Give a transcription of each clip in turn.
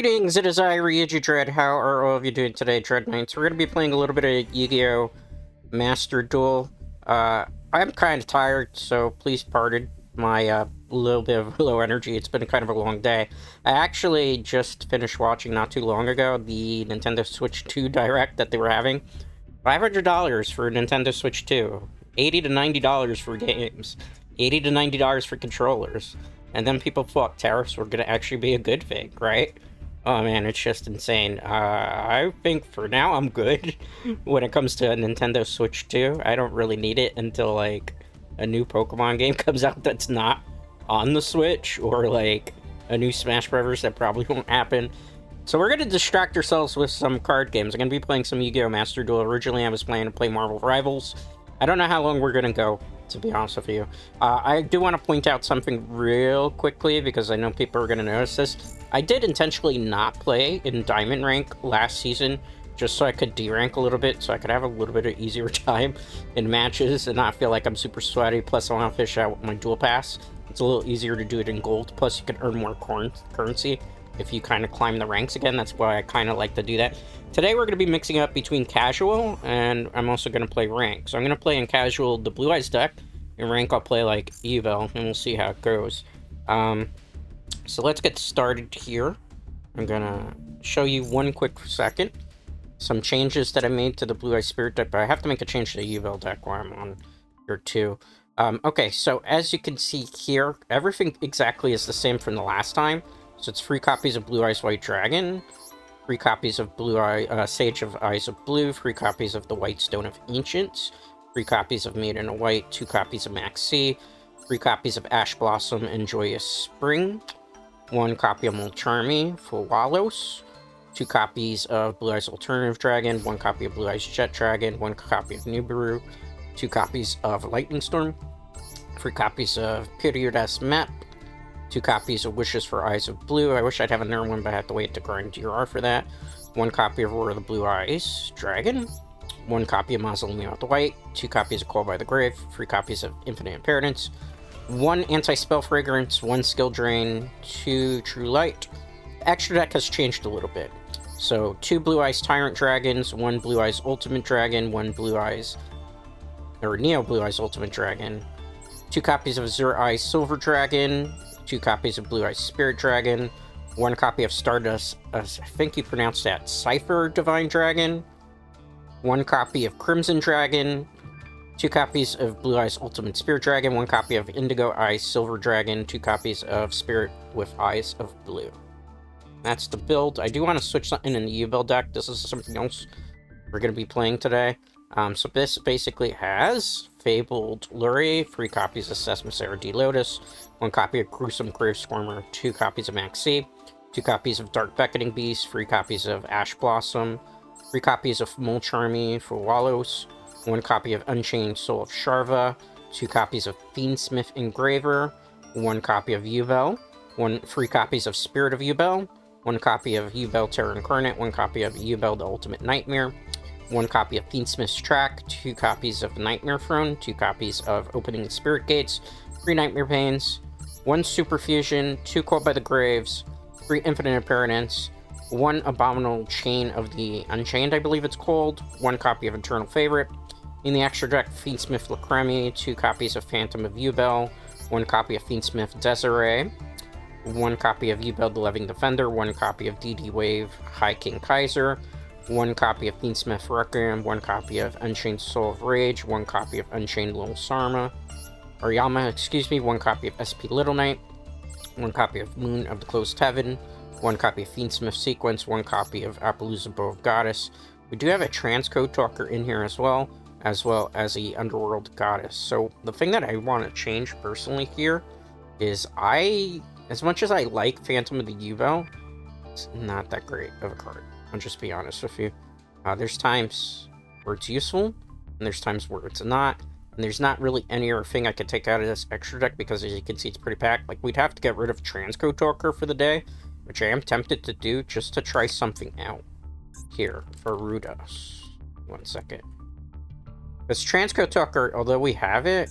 Greetings, it is I, Ryuji Dread. How are all of you doing today, Dreadknights? We're going to be playing a little bit of Yugioh Master Duel. I'm kind of tired, so please pardon my little bit of low energy. It's been kind of a long day. I actually just finished watching not too long ago the Nintendo Switch 2 Direct that they were having. $500 for Nintendo Switch 2. $80 to $90 for games. $80 to $90 for controllers. And then people thought tariffs were going to actually be a good thing, right? Oh man, it's just insane. I think for now I'm good when it comes to a Nintendo Switch 2. I don't really need it until, like, a new Pokemon game comes out that's not on the Switch, or, like, a new Smash Brothers that probably won't happen. So we're going to distract ourselves with some card games. I'm going to be playing some Yu-Gi-Oh! Master Duel. Originally, I was planning to play Marvel Rivals. I don't know how long we're going to go, to be honest with you. I do want to point out something real quickly, because I know people are going to notice this. I did intentionally not play in Diamond Rank last season, just so I could D-rank a little bit, so I could have a little bit of easier time in matches and not feel like I'm super sweaty. Plus, I want to fish out with my Duel Pass. It's a little easier to do it in gold. Plus, you can earn more currency if you kind of climb the ranks again. That's why I kind of like to do that. Today, we're going to be mixing up between casual, and I'm also going to play rank. So I'm going to play in casual the Blue Eyes deck. In rank, I'll play like Yubel, and we'll see how it goes. So let's get started here. I'm gonna show you one quick second some changes that I made to the Blue Eye Spirit deck, but I have to make a change to the Yubel deck while I'm on here too. Okay, so as you can see here, everything exactly is the same from the last time. So it's 3 copies of Blue Eyes White Dragon, 3 copies of Blue Eye Sage of Eyes of Blue, 3 copies of the White Stone of Ancients, 3 copies of Maiden of White, 2 copies of Max C, 3 copies of Ash Blossom and Joyous Spring, 1 copy of Molcharmy for Walos, 2 copies of Blue Eyes Alternative Dragon, 1 copy of Blue Eyes Jet Dragon, 1 copy of Nibiru, 2 copies of Lightning Storm, 3 copies of Period S Map, 2 copies of Wishes for Eyes of Blue. I wish I'd have another one, but I have to wait to grind DRR for that. 1 copy of Roar of the Blue Eyes Dragon, 1 copy of Mausoleum of the White, 2 copies of Call by the Grave, 3 copies of Infinite Impertinence, 1 Anti-Spell Fragrance, 1 Skill Drain, 2 True Light. The extra deck has changed a little bit. So 2 Blue Eyes Tyrant Dragons, 1 Blue Eyes Ultimate Dragon, 1 Blue Eyes, or Neo Blue Eyes Ultimate Dragon, 2 copies of Azure Eyes Silver Dragon, 2 copies of Blue Eyes Spirit Dragon, 1 copy of Stardust, I think you pronounced that, Cypher Divine Dragon, 1 copy of Crimson Dragon, 2 copies of Blue Eyes Ultimate Spirit Dragon, 1 copy of Indigo Eyes Silver Dragon, 2 copies of Spirit with Eyes of Blue. That's the build. I do want to switch something in the Yubel deck. This is something else we're going to be playing today. So this basically has Fabled Lurie, 3 copies of Sesame D Lotus, 1 copy of Gruesome Grave Swarmer, 2 copies of Max C, 2 copies of Dark Beckoning Beast, 3 copies of Ash Blossom, 3 copies of Molcharmy for Walos, 1 copy of Unchained Soul of Sharva, 2 copies of Fiendsmith Engraver, 1 copy of Yubel, 3 copies of Spirit of Yubel, 1 copy of Yubel Terra Incarnate, 1 copy of Yubel the Ultimate Nightmare, 1 copy of Fiendsmith's Track, 2 copies of Nightmare Throne, 2 copies of Opening the Spirit Gates, 3 Nightmare Pains, 1 Super Fusion, 2 Called by the Graves, 3 Infinite Impertinence, 1 Abominable Chain of the Unchained, I believe it's called, 1 copy of Eternal Favorite. In the extra deck, Fiendsmith Lacremi, 2 copies of Phantom of Yubel, 1 copy of Fiendsmith Desiree, 1 copy of Yubel the Living Defender, 1 copy of DD Wave High King Kaiser, 1 copy of Fiendsmith Requiem, 1 copy of Unchained Soul of Rage, 1 copy of Unchained Little Sarma, or Yama, excuse me, 1 copy of SP Little Knight, 1 copy of Moon of the Closed Heaven, 1 copy of Fiendsmith Sequence, 1 copy of Appaloosa Bow of Goddess. We do have a Transcode Talker in here as well as a Underworld Goddess. So the thing that I want to change personally here is as much as I like Phantom of the Yubel, it's not that great of a card. I'll just be honest with you. There's times where it's useful, and there's times where it's not, and there's not really any other thing I could take out of this extra deck, because as you can see, it's pretty packed. Like, we'd have to get rid of Transcode Talker for the day, which I am tempted to do just to try something out here for Rudos. 1 second. This Transcode Talker, although we have it,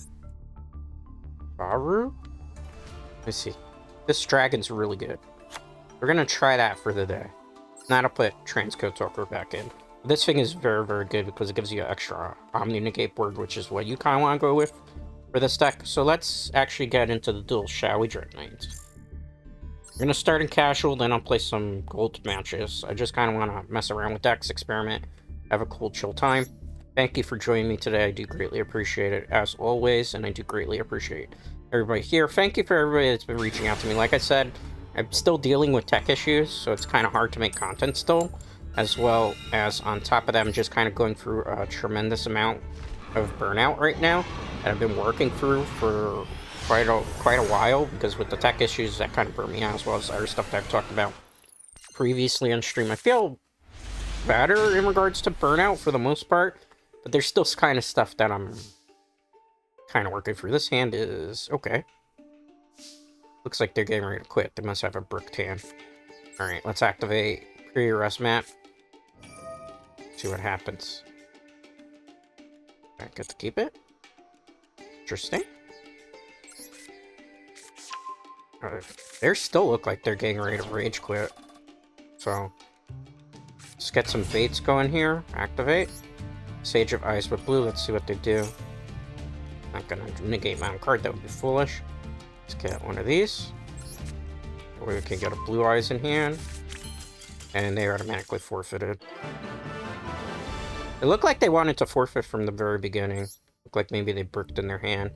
Baru? Let's see. This dragon's really good. We're gonna try that for the day. Now to put Transcode Talker back in. This thing is very, very good because it gives you an extra Omni-Negate board, which is what you kind of want to go with for this deck. So let's actually get into the duel, shall we, Dreadknights? We're gonna start in casual, then I'll play some gold matches. I just kind of want to mess around with decks, experiment, have a cool, chill time. Thank you for joining me today. I do greatly appreciate it, as always, and I do greatly appreciate everybody here. Thank you for everybody that's been reaching out to me. Like I said, I'm still dealing with tech issues, so it's kind of hard to make content still, as well as on top of that, I'm just kind of going through a tremendous amount of burnout right now that I've been working through for quite a while, because with the tech issues, that kind of burned me out, as well as other stuff that I've talked about previously on stream. I feel better in regards to burnout for the most part, but there's still kind of stuff that I'm kind of working through. This hand is okay. Looks like they're getting ready to quit. They must have a bricked hand. Alright, let's activate pre-arrest map. See what happens. I get to keep it. Interesting. They still look like they're getting ready to rage quit. So, let's get some baits going here. Activate. Sage of Ice with blue. Let's see what they do. Not gonna negate my own card. That would be foolish. Let's get one of these. Or we can get a blue eyes in hand. And they automatically forfeited. It looked like they wanted to forfeit from the very beginning. Looked like maybe they bricked in their hand.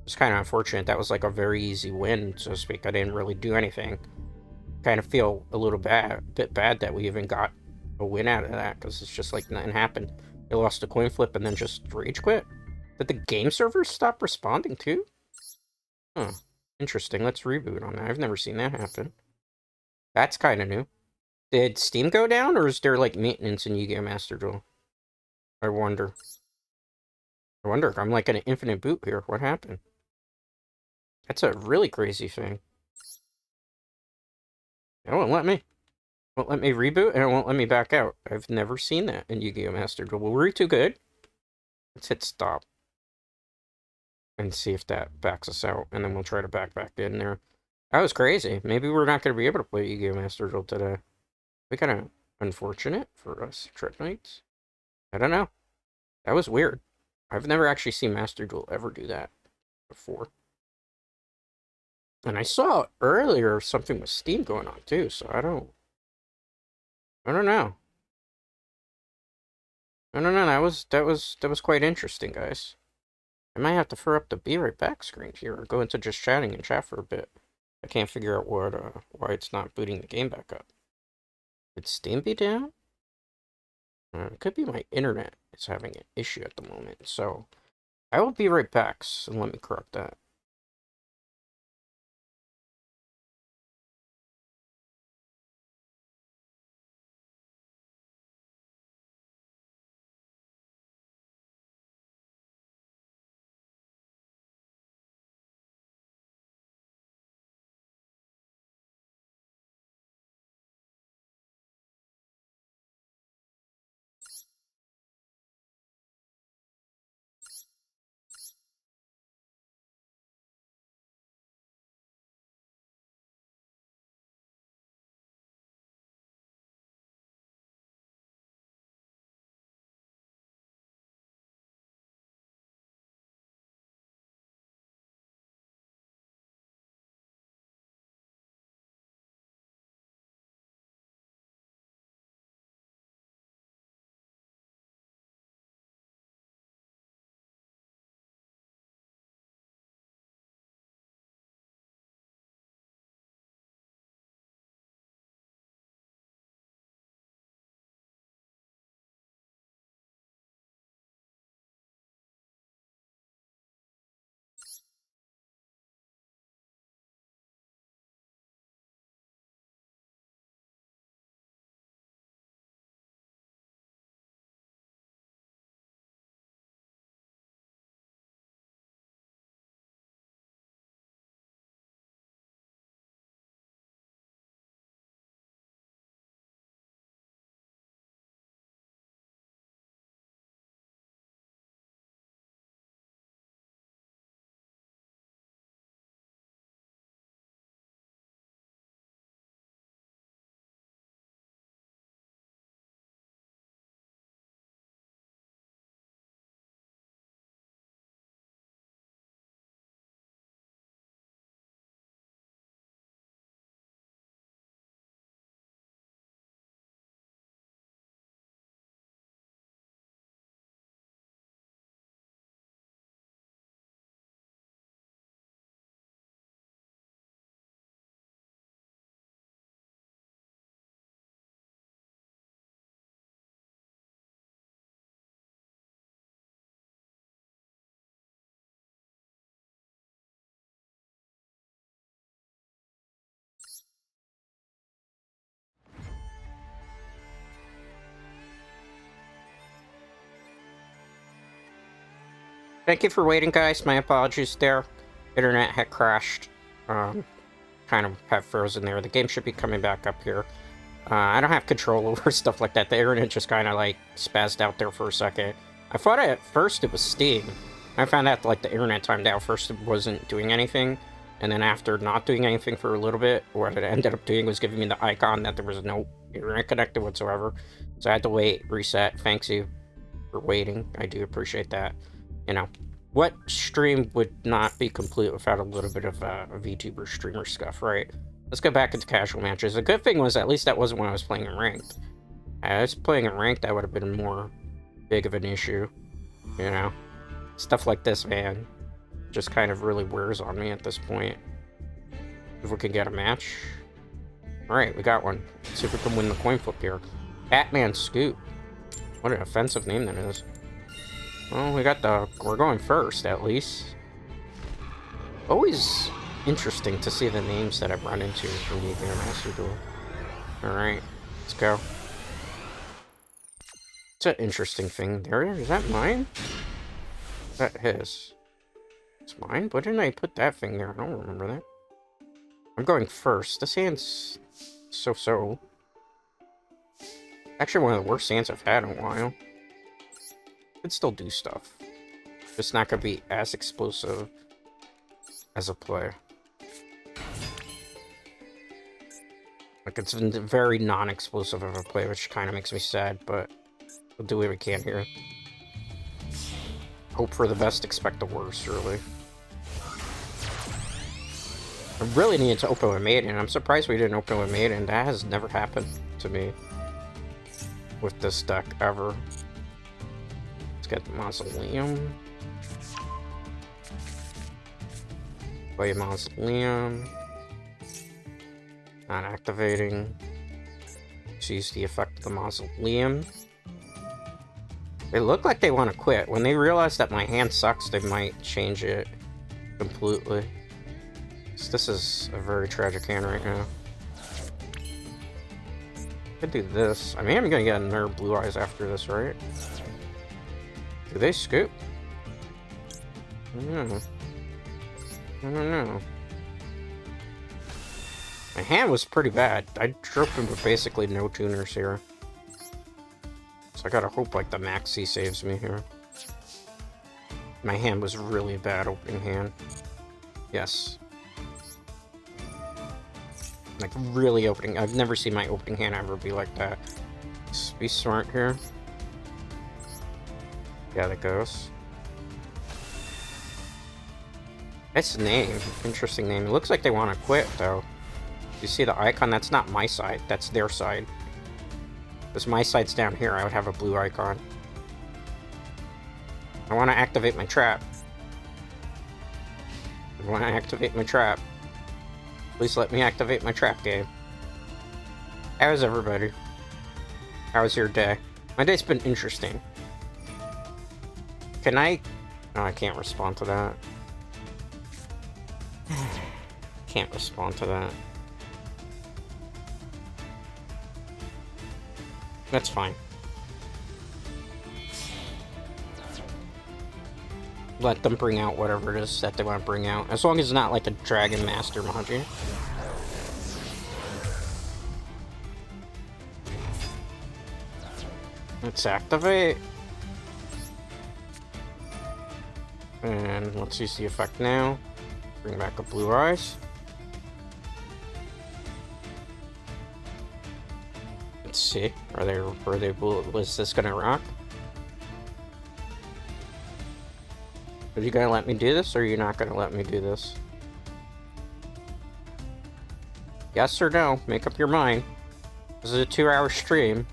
It's kind of unfortunate. That was like a very easy win, so to speak. I didn't really do anything. Kind of feel a little bit bad that we even got a win out of that, because it's just like nothing happened. They lost a coin flip and then just rage quit. Did the game servers stop responding too? Huh. Interesting. Let's reboot on that. I've never seen that happen. That's kind of new. Did Steam go down, or is there like maintenance in Yugioh Master Duel? I wonder. I'm like an infinite boot here. What happened? That's a really crazy thing. It won't let me. Won't let me reboot, and it won't let me back out. I've never seen that in Yu-Gi-Oh! Master Duel. Well, were we too good? Let's hit stop. And see if that backs us out, and then we'll try to back in there. That was crazy. Maybe we're not going to be able to play Yu-Gi-Oh! Master Duel today. We kind of unfortunate for us Dreadknights. I don't know. That was weird. I've never actually seen Master Duel ever do that before. And I saw earlier something with Steam going on too, so I don't know. I don't know. That was quite interesting, guys. I might have to throw up the be right back screen here, or go into just chatting and chat for a bit. I can't figure out what why it's not booting the game back up. Did Steam be down? It could be my internet is having an issue at the moment. So I will be right back. So let me correct that. Thank you for waiting, guys. My apologies there. Internet had crashed. Kind of have frozen there. The game should be coming back up here. I don't have control over stuff like that. The internet just kind of like spazzed out there for a second. I thought at first it was Steam. I found out like the internet timed out. First it wasn't doing anything, and then after not doing anything for a little bit, what it ended up doing was giving me the icon that there was no internet connected whatsoever. So I had to wait, reset. Thanks you for waiting. I do appreciate that. You know, what stream would not be complete without a little bit of VTuber streamer stuff, right? Let's go back into casual matches. The good thing was at least that wasn't when I was playing in ranked. I was playing in ranked, that would have been more big of an issue, you know? Stuff like this, man, just kind of really wears on me at this point. If we can get a match. Alright, we got one. Let's see if we can win the coin flip here. Batman Scoop. What an offensive name that is. Well, we're going first, at least. Always interesting to see the names that I've run into from Yugioh Master Duel. Alright, let's go. It's an interesting thing there. Is that mine? Is that his? It's mine? Why didn't I put that thing there? I don't remember that. I'm going first. This hand's so-so. Actually, one of the worst hands I've had in a while. Could still do stuff. Just not gonna be as explosive as a play. Like, it's very non-explosive of a play, which kind of makes me sad, but we'll do what we can here. Hope for the best, expect the worst, really. I really needed to open with Maiden. I'm surprised we didn't open with Maiden. That has never happened to me with this deck, ever. Let's get the Mausoleum. Play Mausoleum. Not activating. Let's use the effect of the Mausoleum. They look like they want to quit. When they realize that my hand sucks, they might change it completely. So this is a very tragic hand right now. I could do this. I mean, I'm gonna get another Blue Eyes after this, right? Do they scoop? I don't know. I don't know. My hand was pretty bad. I dropped him with basically no tuners here. So I gotta hope like the Maxi saves me here. My hand was really a bad opening hand. Yes. Like really opening. I've never seen my opening hand ever be like that. Just be smart here. Yeah, that goes. Nice name. Interesting name. It looks like they want to quit though. You see the icon? That's not my side. That's their side. Because my side's down here, I would have a blue icon. I want to activate my trap. I want to activate my trap. Please let me activate my trap game. How's everybody? How's your day? My day's been interesting. Can I... Oh, I can't respond to that. Can't respond to that. That's fine. Let them bring out whatever it is that they want to bring out. As long as it's not like a Dragon Master Magi. Let's activate. And let's use the effect now. Bring back a Blue Eyes. Let's see. Was this gonna rock? Are you gonna let me do this, or are you not gonna let me do this? Yes or no? Make up your mind. This is a 2-hour stream.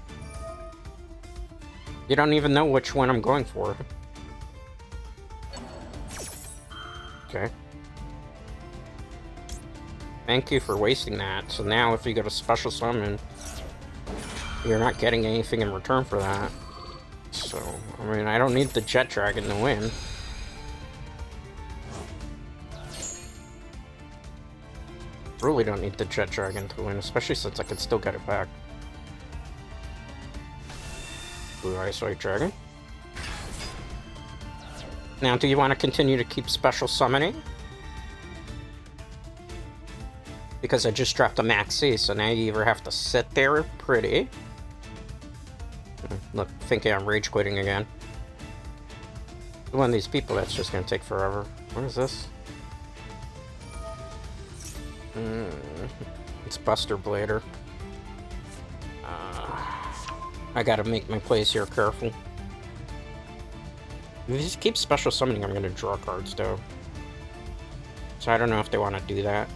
You don't even know which one I'm going for. Okay. Thank you for wasting that. So now if you go to special summon, you're not getting anything in return for that. So, I mean, I don't need the Jet Dragon to win. Really don't need the Jet Dragon to win, especially since I can still get it back. Blue Ice White Dragon. Now, do you want to continue to keep special summoning? Because I just dropped a max C, so now you either have to sit there pretty. Look, thinking I'm rage quitting again. One of these people, that's just gonna take forever. What is this? It's Buster Blader. I gotta make my plays here careful. If you just keep special summoning, I'm gonna draw cards, though. So I don't know if they want to do that.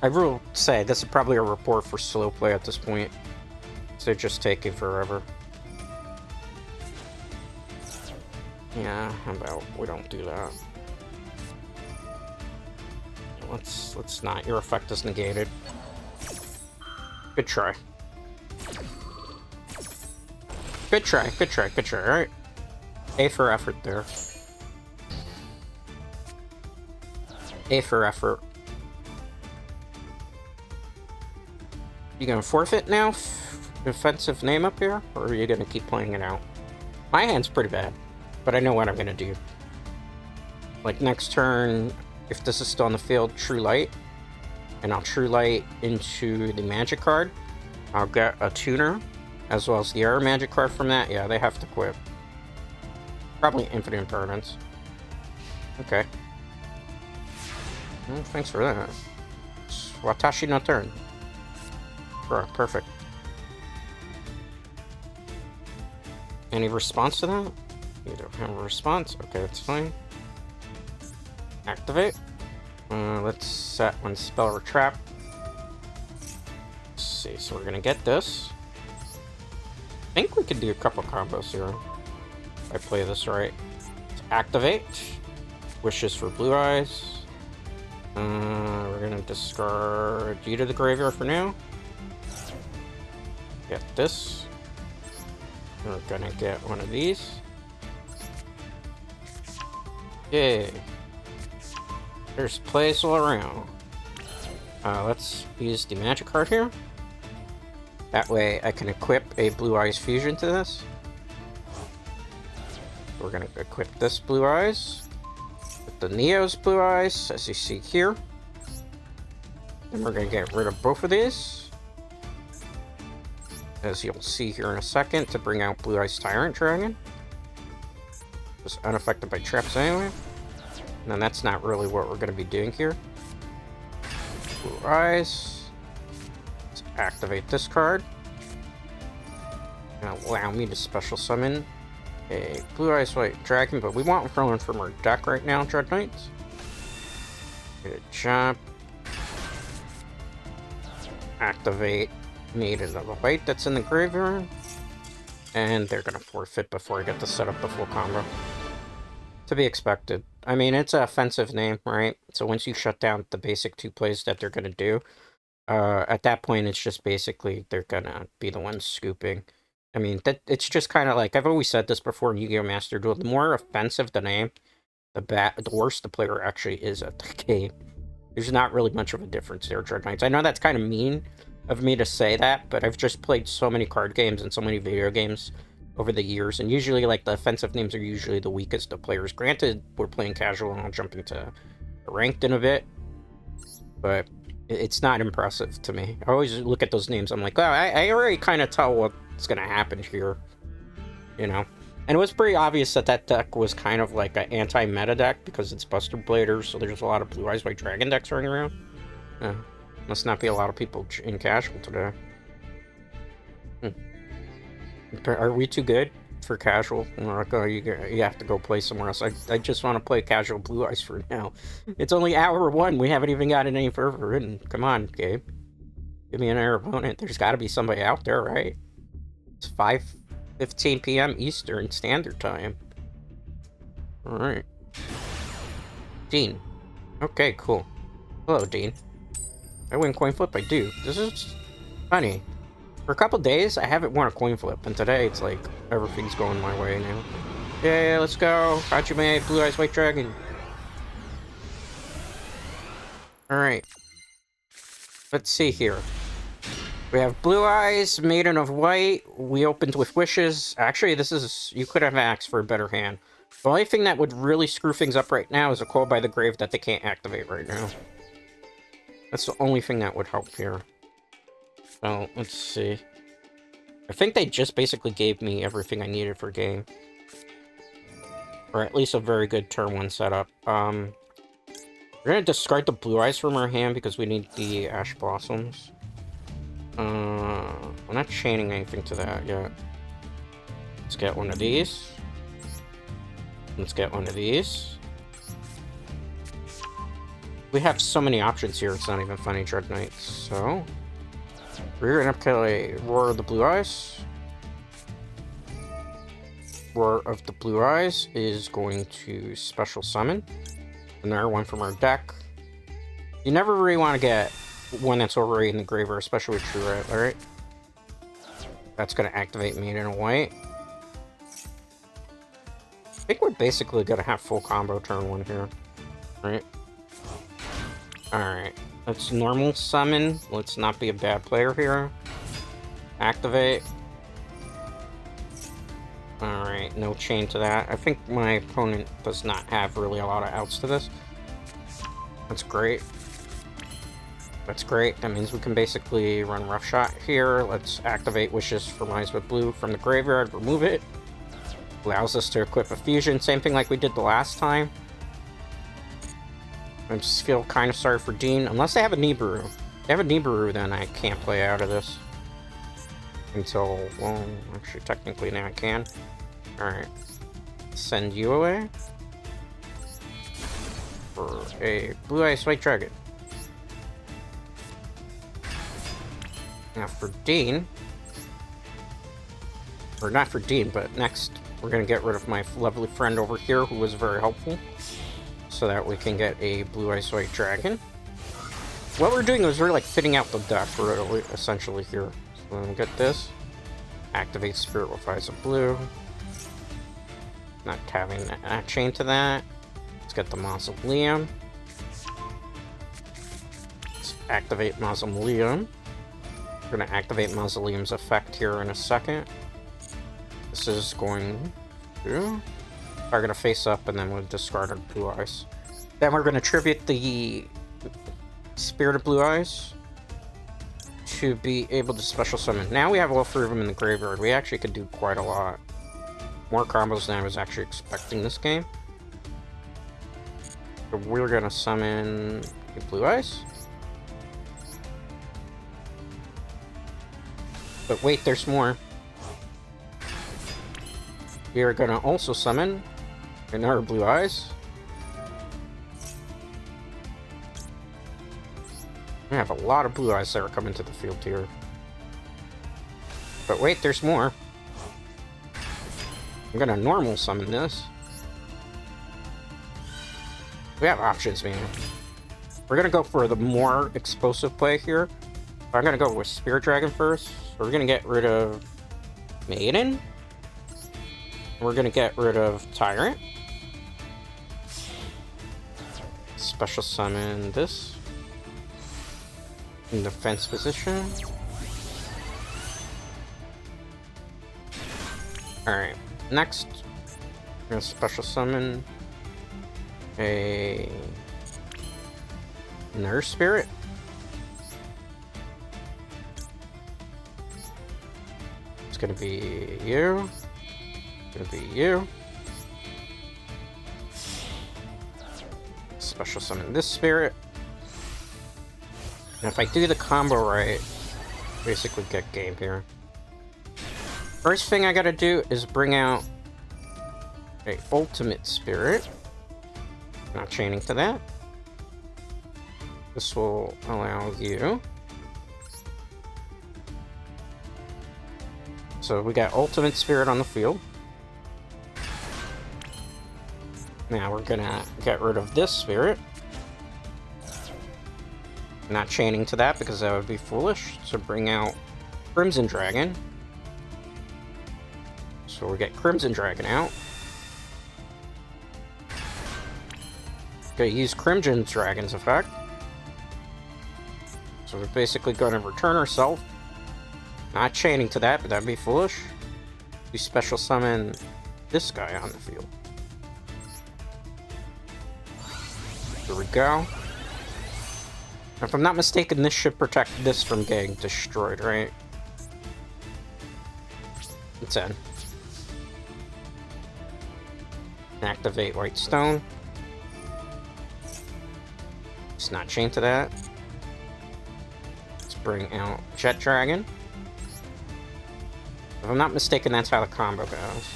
I will say, this is probably a report for slow play at this point. So just taking forever. Yeah, how about we don't do that? Let's not. Your effect is negated. Good try. Good try, good try, good try. Alright. A for effort there. A for effort. You gonna forfeit now? Defensive name up here? Or are you gonna keep playing it out? My hand's pretty bad, but I know what I'm gonna do. Like next turn, if this is still on the field, True Light. And I'll True Light into the magic card. I'll get a tuner, as well as the error magic card from that. Yeah, they have to quit. Probably infinite impermanence. Okay. Well, thanks for that. Watashi no turn. Bro, perfect. Any response to that? You don't have a response? Okay, that's fine. Activate. Let's set one spell or trap. Let's see, so we're gonna get this. I think we could do a couple combos here. If I play this right. Let's activate. Wishes for Blue Eyes. We're gonna discard you to the graveyard for now. Get this. We're gonna get one of these. Yay. There's plays all around. Let's use the magic card here. That way I can equip a Blue Eyes fusion to this. We're gonna equip this Blue Eyes with the Neo's Blue Eyes, as you see here. Then we're gonna get rid of both of these, as you'll see here in a second, to bring out Blue Eyes Tyrant Dragon. Just unaffected by traps anyway. And then that's not really what we're going to be doing here. Blue Eyes. Let's activate this card. And allow me to special summon a Blue Eyes White Dragon, but we want one from our deck right now, Dreadknights. Good job. Activate needed of the white that's in the graveyard. And they're going to forfeit before I get to set up the full combo. To be expected. I mean, it's an offensive name, right? So once you shut down the basic two plays that they're going to do, at that point, it's just basically they're going to be the ones scooping. I mean, it's just kind of like, I've always said this before in Yugioh Master Duel, the more offensive the name, the worse the player actually is at the game. There's not really much of a difference there, Dreadknights. I know that's kind of mean of me to say that, but I've just played so many card games and so many video games over the years, and usually, like, the offensive names are usually the weakest of players. Granted, we're playing casual, and I'll jump into ranked in a bit, but it's not impressive to me. I always look at those names, I'm like, oh, I already kind of tell what's going to happen here, you know? And it was pretty obvious that that deck was kind of like an anti-meta deck, because it's Buster Blader, so there's a lot of Blue Eyes White Dragon decks running around. Must not be a lot of people in casual today. Are we too good for casual? Like, oh, you have to go play somewhere else. I just want to play casual Blue Eyes for now. It's only hour 1. We haven't even gotten any further written. Come on, Gabe. Give me an air opponent. There's got to be somebody out there, right? It's 5:15 p.m. Eastern Standard Time. Alright. Dean. Okay, cool. Hello, Dean. I win coin flip? I do. This is funny. For a couple days, I haven't won a coin flip, and today it's like everything's going my way now. Yeah, let's go. Hajime, Blue Eyes White Dragon. Alright. Let's see here. We have Blue Eyes, Maiden of White. We opened with Wishes. Actually, this is... You could have asked for a better hand. The only thing that would really screw things up right now is a Call by the Grave that they can't activate right now. That's the only thing that would help here. So, let's see. I think they just basically gave me everything I needed for game. Or at least a very good turn 1 setup. We're gonna discard the Blue Eyes from our hand because we need the Ash Blossoms. We're not chaining anything to that yet. Let's get one of these. Let's get one of these. We have so many options here, it's not even funny, Dreadknights. So, we're gonna play Roar of the Blue Eyes. Roar of the Blue Eyes is going to special summon another one from our deck. You never really want to get one that's already in the graveyard, especially with True Red, alright? That's gonna activate Maiden in White. I think we're basically gonna have full combo turn 1 here, right? Alright, let's normal summon. Let's not be a bad player here. Activate. Alright, no chain to that. I think my opponent does not have really a lot of outs to this. That's great. That's great. That means we can basically run Rough Shot here. Let's activate Wishes for Eyes with Blue from the graveyard. Remove it. Allows us to equip a fusion. Same thing like we did the last time. I just feel kind of sorry for Dean. Unless they have a Nibiru. If they have a Nibiru, then I can't play out of this. Until, well, actually, technically now I can. Alright. Send you away. For a Blue Eyes White Dragon. Now for Dean. Or not for Dean, but next we're going to get rid of my lovely friend over here who was very helpful. So that we can get a Blue Eyes White Dragon. What we're doing is we're like fitting out the deck really, essentially here. So we'll get this. Activate Spirit with Eyes of Blue. Not having a chain to that. Let's get the Mausoleum. Let's activate Mausoleum. We're going to activate Mausoleum's effect here in a second. This is going to... We're going to face up and then we'll discard our Blue Eyes. Then we're going to tribute the Spirit of Blue Eyes to be able to special summon. Now we have all 3 of them in the graveyard. We actually could do quite a lot. More combos than I was actually expecting this game. So we're going to summon the Blue Eyes. But wait, there's more. We are going to also summon another Blue Eyes. We have a lot of Blue Eyes that are coming to the field here. But wait, there's more. I'm going to normal summon this. We have options, man. We're going to go for the more explosive play here. I'm going to go with Spirit Dragon first. So we're going to get rid of Maiden. We're going to get rid of Tyrant. Special summon this. In defense position. Alright, next, we're going to special summon another Spirit. It's going to be you. It's going to be you. Special summon this Spirit. And if I do the combo right, basically get game here. First thing I gotta do is bring out a Ultimate Spirit. Not chaining to that. This will allow you. So we got Ultimate Spirit on the field. Now we're gonna get rid of this Spirit. Not chaining to that because that would be foolish. So bring out Crimson Dragon. So we get Crimson Dragon out. Okay, use Crimson Dragon's effect. So we're basically going to return ourselves. Not chaining to that, but that'd be foolish. We special summon this guy on the field. Here we go. If I'm not mistaken, this should protect this from getting destroyed, right? It's in. Activate White Stone. It's not chained to that. Let's bring out Jet Dragon. If I'm not mistaken, that's how the combo goes.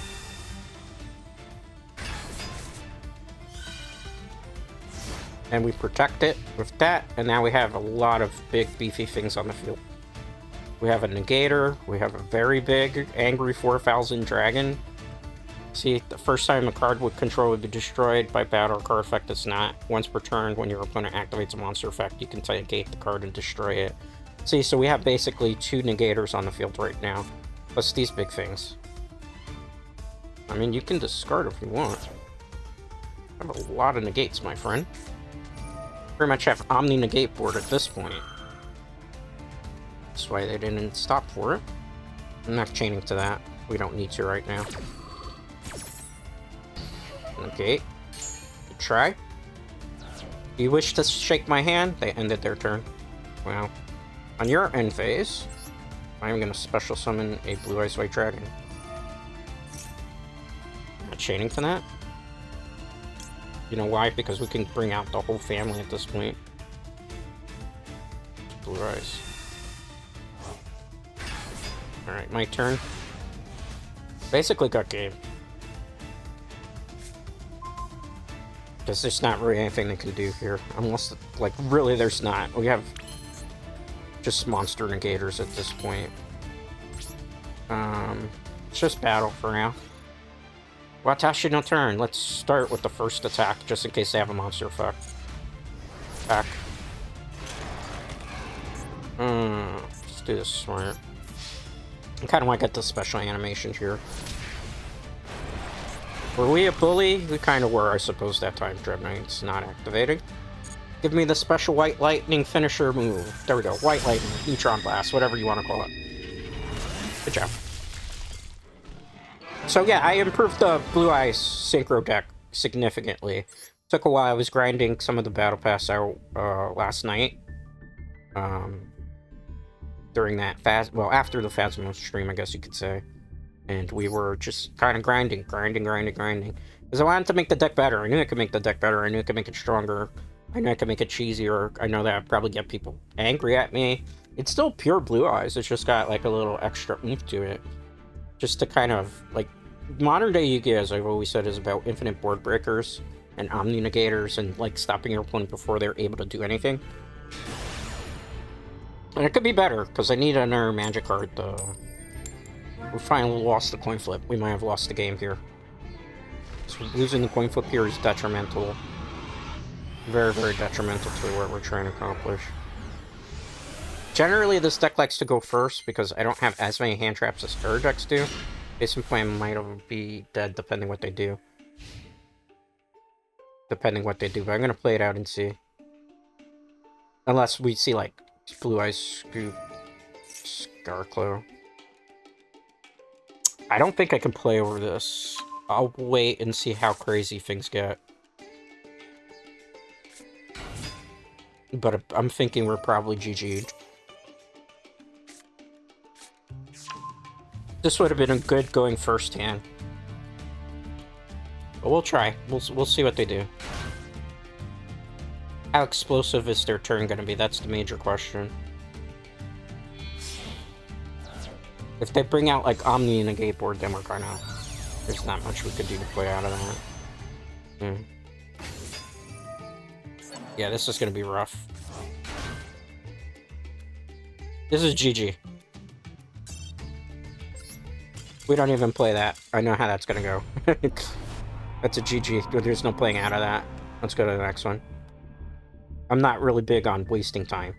And we protect it with that, and now we have a lot of big, beefy things on the field. We have a Negator, we have a very big, angry 4,000 Dragon. See, the first time a card with control would be destroyed by battle or card effect, it's not. Once per turn, when your opponent activates a monster effect, you can negate the card and destroy it. See, so we have basically 2 Negators on the field right now, plus these big things. I mean, you can discard if you want. I have a lot of negates, my friend. Pretty much have Omni Negate board at this point. That's why they didn't stop for it. I'm not chaining to that. We don't need to right now. Negate. Good try. You wish to shake my hand? They ended their turn. Well, on your end phase, I'm going to special summon a Blue Eyes White Dragon. Not chaining to that. You know why? Because we can bring out the whole family at this point. Blue Eyes. Alright, my turn. Basically got game. Because there's not really anything they can do here. Unless, like, really there's not. We have just monster negators at this point. It's just battle for now. Watashi no turn. Let's start with the first attack, just in case they have a monster effect. Attack. Let's do this smart. I kind of want to get the special animations here. Were we a bully? We kind of were, I suppose, that time. Dreadknights not activating. Give me the special White Lightning finisher move. There we go. White Lightning, Neutron Blast, whatever you want to call it. Good job. So yeah, I improved the Blue Eyes Synchro deck significantly. Took a while. I was grinding some of the Battle Pass out last night. During that after the Phasmo stream, I guess you could say. And we were just kind of grinding. Because I wanted to make the deck better. I knew I could make the deck better. I knew I could make it stronger. I knew I could make it cheesier. I know that I'd probably get people angry at me. It's still pure Blue Eyes. It's just got like a little extra oomph to it. Just to kind of, like, modern day Yu-Gi-Oh, as I've always said, is about infinite board breakers and Omni Negators and, like, stopping your opponent before they're able to do anything. And it could be better, because I need another magic card, though. We finally lost the coin flip. We might have lost the game here. So losing the coin flip here is detrimental. Very, very detrimental to what we're trying to accomplish. Generally, this deck likes to go first because I don't have as many hand traps as other decks do. Base and Plan might be dead depending what they do. But I'm going to play it out and see. Unless we see, like, Blue Eyes Scoop, Scarclaw. I don't think I can play over this. I'll wait and see how crazy things get. But I'm thinking we're probably GG'd. This would have been a good going first hand. But we'll try. We'll see what they do. How explosive is their turn going to be? That's the major question. If they bring out, like, Omni and a Gate board, then we're kind of... There's not much we could do to play out of that. Yeah, this is going to be rough. This is GG. We don't even play that. I know how that's going to go. That's a GG. There's no playing out of that. Let's go to the next one. I'm not really big on wasting time.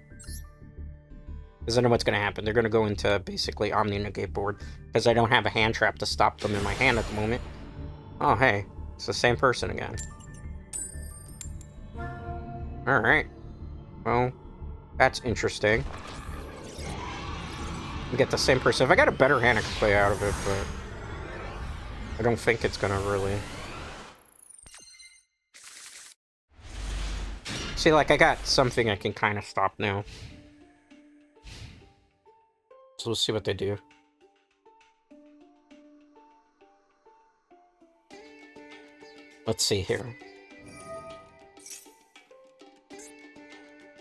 Because I know what's going to happen. They're going to go into basically Omni Negate board. Because I don't have a hand trap to stop them in my hand at the moment. Oh, hey. It's the same person again. Alright. Well, that's interesting. We get the same person. If I got a better hand, I could play out of it, but... I don't think it's going to really... See, like, I got something I can kind of stop now. So we'll see what they do. Let's see here.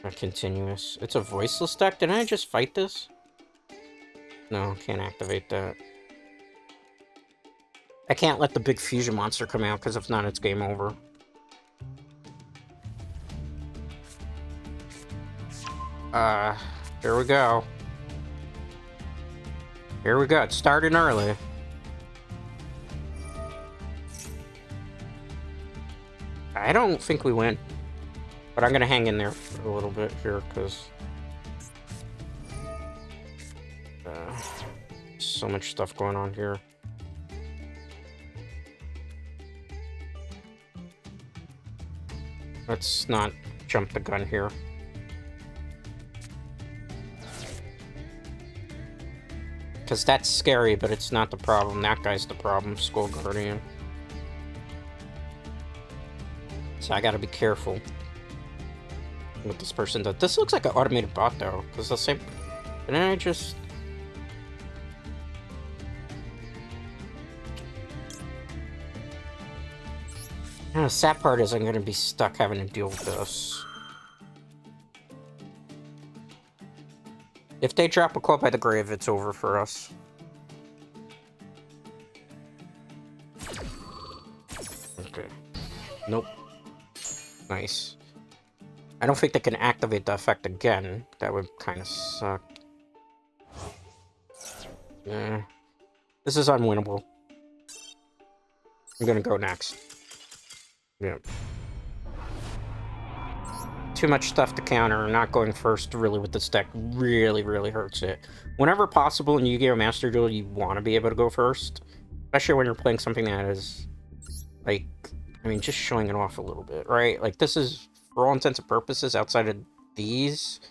Not continuous. It's a voiceless deck? Didn't I just fight this? No, can't activate that. I can't let the big fusion monster come out, because if not, it's game over. Here we go. Here we go. It's starting early. I don't think we win. But I'm gonna hang in there for a little bit here, because... so much stuff going on here. Let's not jump the gun here. Because that's scary, but it's not the problem. That guy's the problem, Skull Guardian. So I gotta be careful what this person does. This looks like an automated bot, though. Because the same... Didn't I just... The sad part is I'm going to be stuck having to deal with this. If they drop a Call by the Grave, it's over for us. Okay. Nope. Nice. I don't think they can activate the effect again. That would kind of suck. Yeah. This is unwinnable. I'm going to go next. Yep. Too much stuff to counter. Not going first really with this deck really hurts it. Whenever possible in Yu-Gi-Oh! Master Duel, you want to be able to go first. Especially when you're playing something that is, like, I mean, just showing it off a little bit, right? Like, this is, for all intents and purposes, outside of these,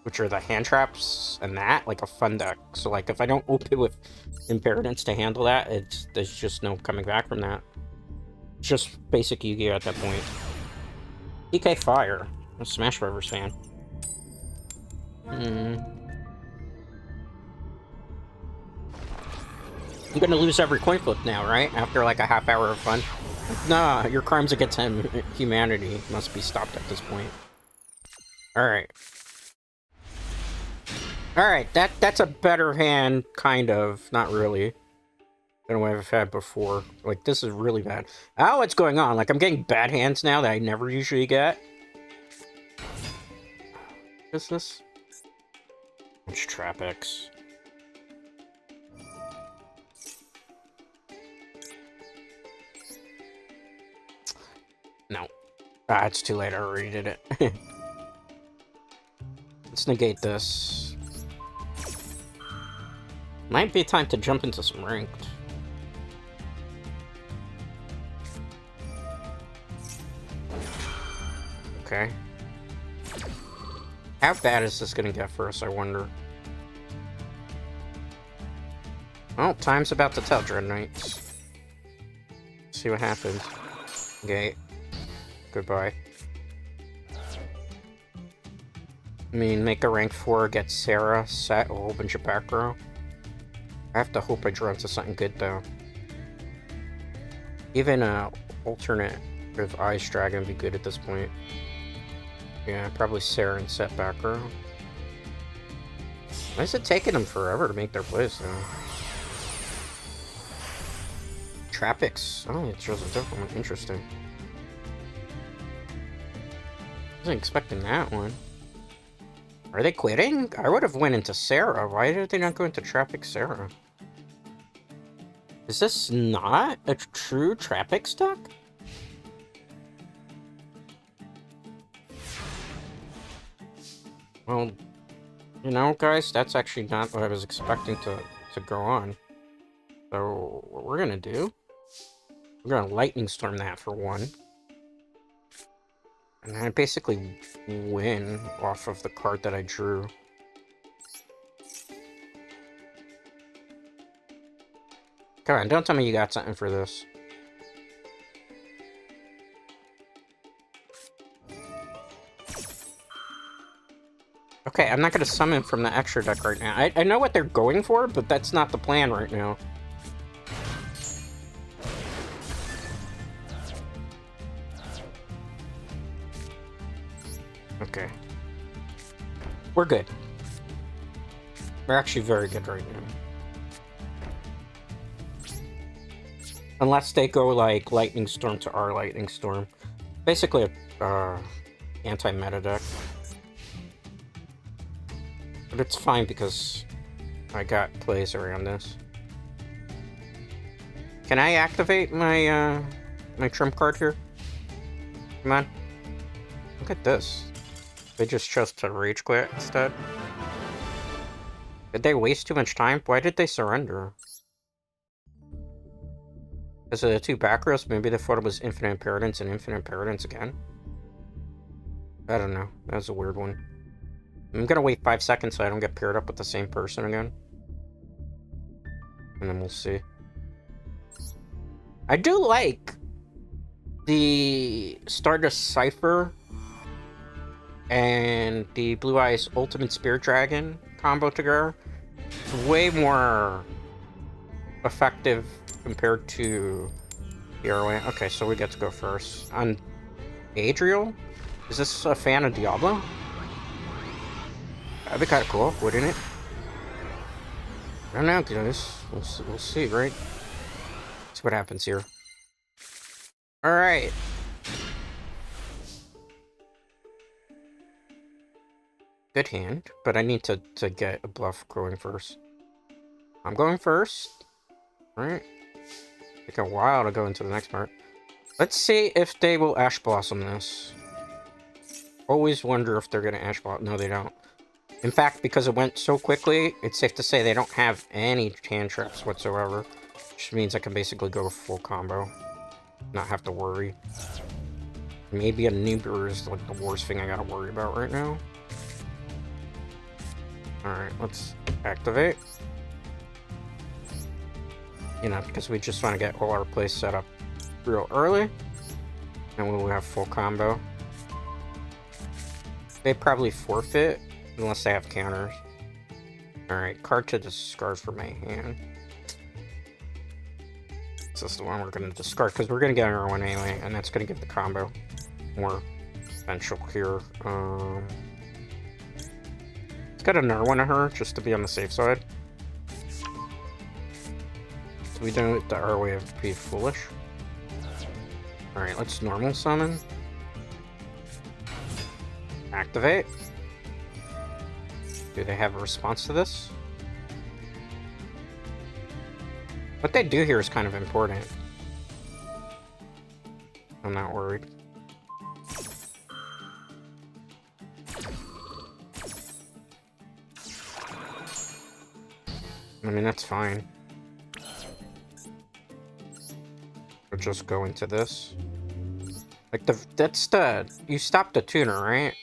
which are the hand traps and that, like, a fun deck. So, like, if I don't open with Impertinence to handle that, there's just no coming back from that. Just basic Yu-Gi-Oh! At that point. DK Fire. I'm a Smash Brothers fan. I'm gonna lose every coin flip now, right? After like a half hour of fun. Nah, your crimes against humanity must be stopped at this point. Alright. Alright, that's a better hand, kind of. Not really. Than what I've had before. Like, this is really bad. Oh, what's going on? Like, I'm getting bad hands now that I never usually get. What is this? It's Trapix. No. Ah, it's too late. I already did it. Let's negate this. Might be time to jump into some ranked. Okay. How bad is this gonna get for us, I wonder? Well, time's about to tell, Dreadknights. See what happens. Okay. Goodbye. I mean, make a rank 4, get Sarah, set, a whole bunch of back row. I have to hope I draw into something good, though. Even a alternate with Ice Dragon would be good at this point. Yeah, probably Sarah and set back row. Why is it taking them forever to make their plays, though? Trapix. Oh, it shows a different one. Interesting. Wasn't expecting that one. Are they quitting? I would have went into Sarah. Why did they not go into Trapix Sarah? Is this not a true Trapix deck? Well, you know, guys, that's actually not what I was expecting to go on. So, what we're gonna do, we're gonna Lightning Storm that for one. And I basically win off of the card that I drew. Come on, don't tell me you got something for this. Okay, I'm not gonna summon from the extra deck right now. I know what they're going for, but that's not the plan right now. Okay. We're good. We're actually very good right now. Unless they go, like, Lightning Storm to our Lightning Storm. Basically a, anti-meta deck. But it's fine because I got plays around this. Can I activate my, my trump card here? Come on. Look at this. They just chose to Rage Quit instead. Did they waste too much time? Why did they surrender? Because of the two back rows, maybe they thought it was Infinite Impertinence and Infinite Impertinence again? I don't know. That was a weird one. I'm gonna wait 5 seconds so I don't get paired up with the same person again. And then we'll see. I do like the Stardust Cypher and the Blue Eyes Ultimate Spirit Dragon combo together. It's way more effective compared to Heroine. Okay, so we get to go first. On Adriel? Is this a fan of Diablo? That'd be kind of cool, wouldn't it? I don't know, guys. We'll see, right? See what happens here. Alright. Good hand, but I need to get a bluff going first. I'm going first. Alright. Take a while to go into the next part. Let's see if they will Ash Blossom this. Always wonder if they're gonna Ash Blossom. No, they don't. In fact, because it went so quickly, it's safe to say they don't have any hand traps whatsoever. Which means I can basically go full combo. Not have to worry. Maybe a Nuber is like the worst thing I gotta worry about right now. Alright, let's activate. You know, because we just want to get all our plays set up real early. And we will have full combo. They probably forfeit, unless they have counters. Alright, card to discard for my hand. This is the one we're going to discard, because we're going to get another one anyway, and that's going to give the combo more potential here. Let's get another one of her, just to be on the safe side. So we don't the our way of being foolish. Alright, let's normal summon. Activate. Do they have a response to this? What they do here is kind of important. I'm not worried. I mean, that's fine. We'll just go into this. Like, that's the... You stopped the tuner, right?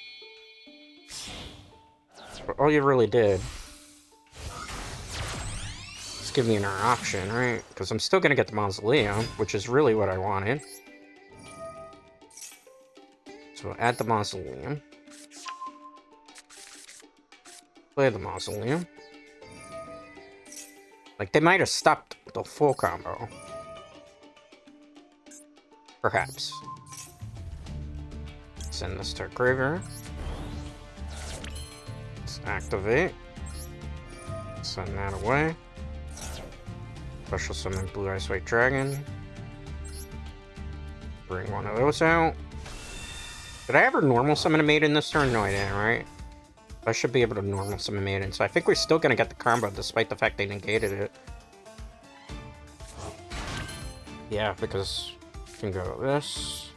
But all you really did... is give me another option, right? Because I'm still gonna get the Mausoleum, which is really what I wanted. So we'll add the Mausoleum. Play the Mausoleum. Like, they might have stopped the full combo. Perhaps. Send this to our graveyard. Let's activate. Send that away. Special summon Blue Eyes White Dragon. Bring one of those out. Did I ever normal summon a maiden this turn? No, I didn't, right? I should be able to normal summon maiden, so I think we're still gonna get the combo despite the fact they negated it. Yeah, because we can go this.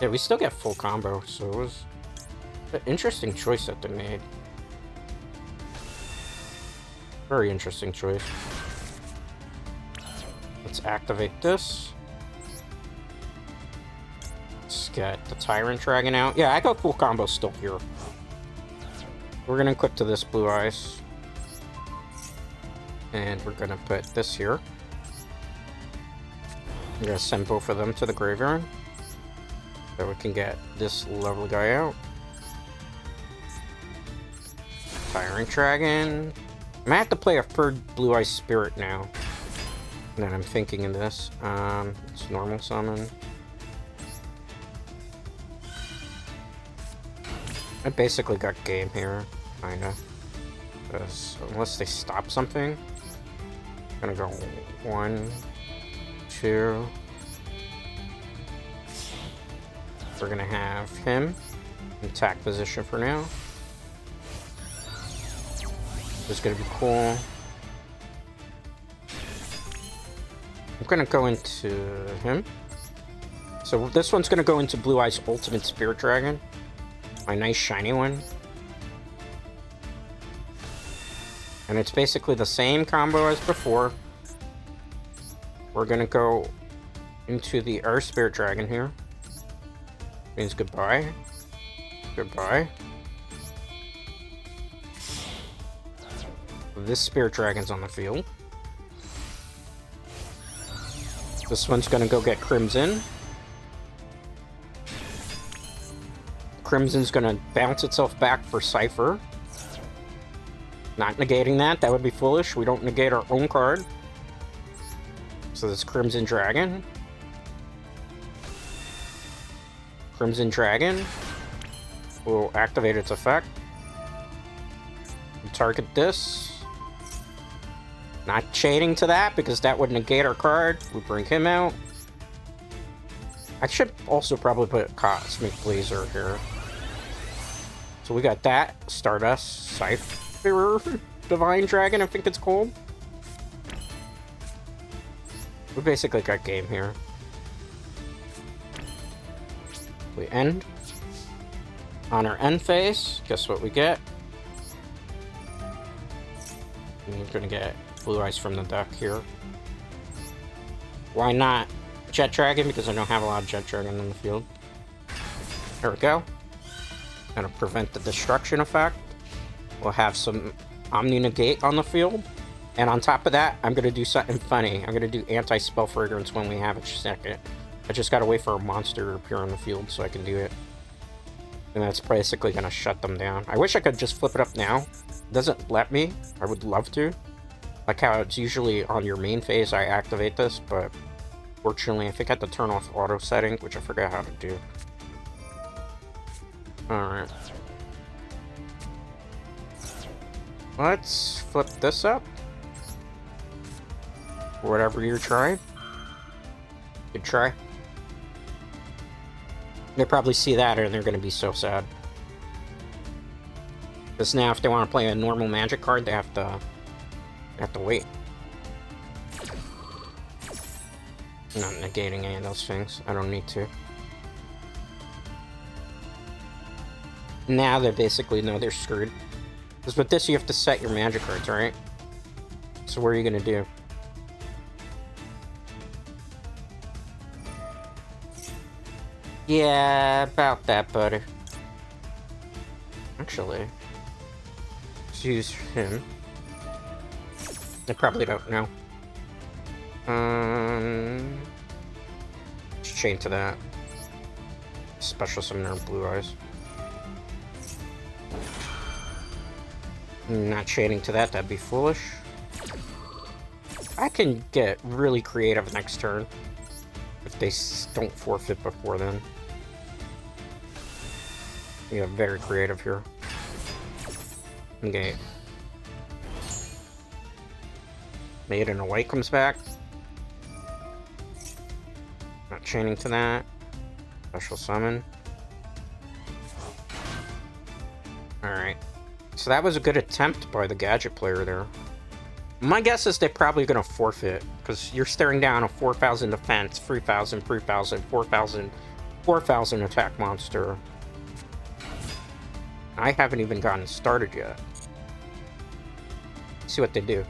Yeah, we still get full combo, so it was an interesting choice that they made. Very interesting choice. Let's activate this. Let's get the Tyrant Dragon out. Yeah, I got full combo still here. We're gonna equip to this Blue Eyes. And we're gonna put this here. I'm gonna send both of them to the graveyard. So we can get this lovely guy out. Tyrant Dragon. I might have to play a third Blue Eye Spirit now. That I'm thinking of this. It's normal summon. I basically got game here, kinda. Because unless they stop something, I'm gonna go 1, 2. We're gonna have him in attack position for now. This is gonna be cool. I'm gonna go into him. So this one's gonna go into Blue Eye's Ultimate Spirit Dragon. My nice shiny one. And it's basically the same combo as before. We're gonna go into the Earth Spirit Dragon here. Means goodbye. Goodbye. This Spirit Dragon's on the field. This one's gonna go get Crimson. Crimson's gonna bounce itself back for Cypher. Not negating that, that would be foolish. We don't negate our own card. So this Crimson Dragon. Crimson Dragon will activate its effect. Target this. Not shading to that because that would negate our card. We bring him out. I should also probably put Cosmic Blazer here. So we got that. Stardust, Cypher, Divine Dragon, I think it's called. We basically got game here. We end. On our end phase, guess what we get? We're gonna get Blue Eyes from the deck here. Why not Jet Dragon? Because I don't have a lot of Jet Dragon in the field. There we go. Gonna prevent the destruction effect. We'll have some Omni Negate on the field. And on top of that, I'm gonna do something funny. I'm gonna do Anti-Spell Fragrance when we have a second. I just gotta wait for a monster to appear on the field so I can do it. And that's basically gonna shut them down. I wish I could just flip it up now. It doesn't let me. I would love to. Like how it's usually on your main phase, I activate this, but fortunately, I think I have to turn off auto setting, which I forgot how to do. Alright. Let's flip this up. Whatever you're trying. Good try. They'll probably see that and they're going to be so sad. Because now if they want to play a normal magic card, they have to wait. I'm not negating any of those things. I don't need to. Now they basically know they're screwed. Because with this you have to set your magic cards, right? So what are you going to do? Yeah, about that, buddy. Actually, let's use him. I probably don't know. Let's chain to that. Special Summoner Blue Eyes. Not chaining to that, that'd be foolish. I can get really creative next turn if they don't forfeit before then. Yeah, very creative here. Okay. Maiden in White comes back. Not chaining to that. Special summon. Alright. So that was a good attempt by the gadget player there. My guess is they're probably going to forfeit, because you're staring down a 4,000 defense, 3,000, 3,000, 4,000, 4,000 attack monster. I haven't even gotten started yet. Let's see what they do.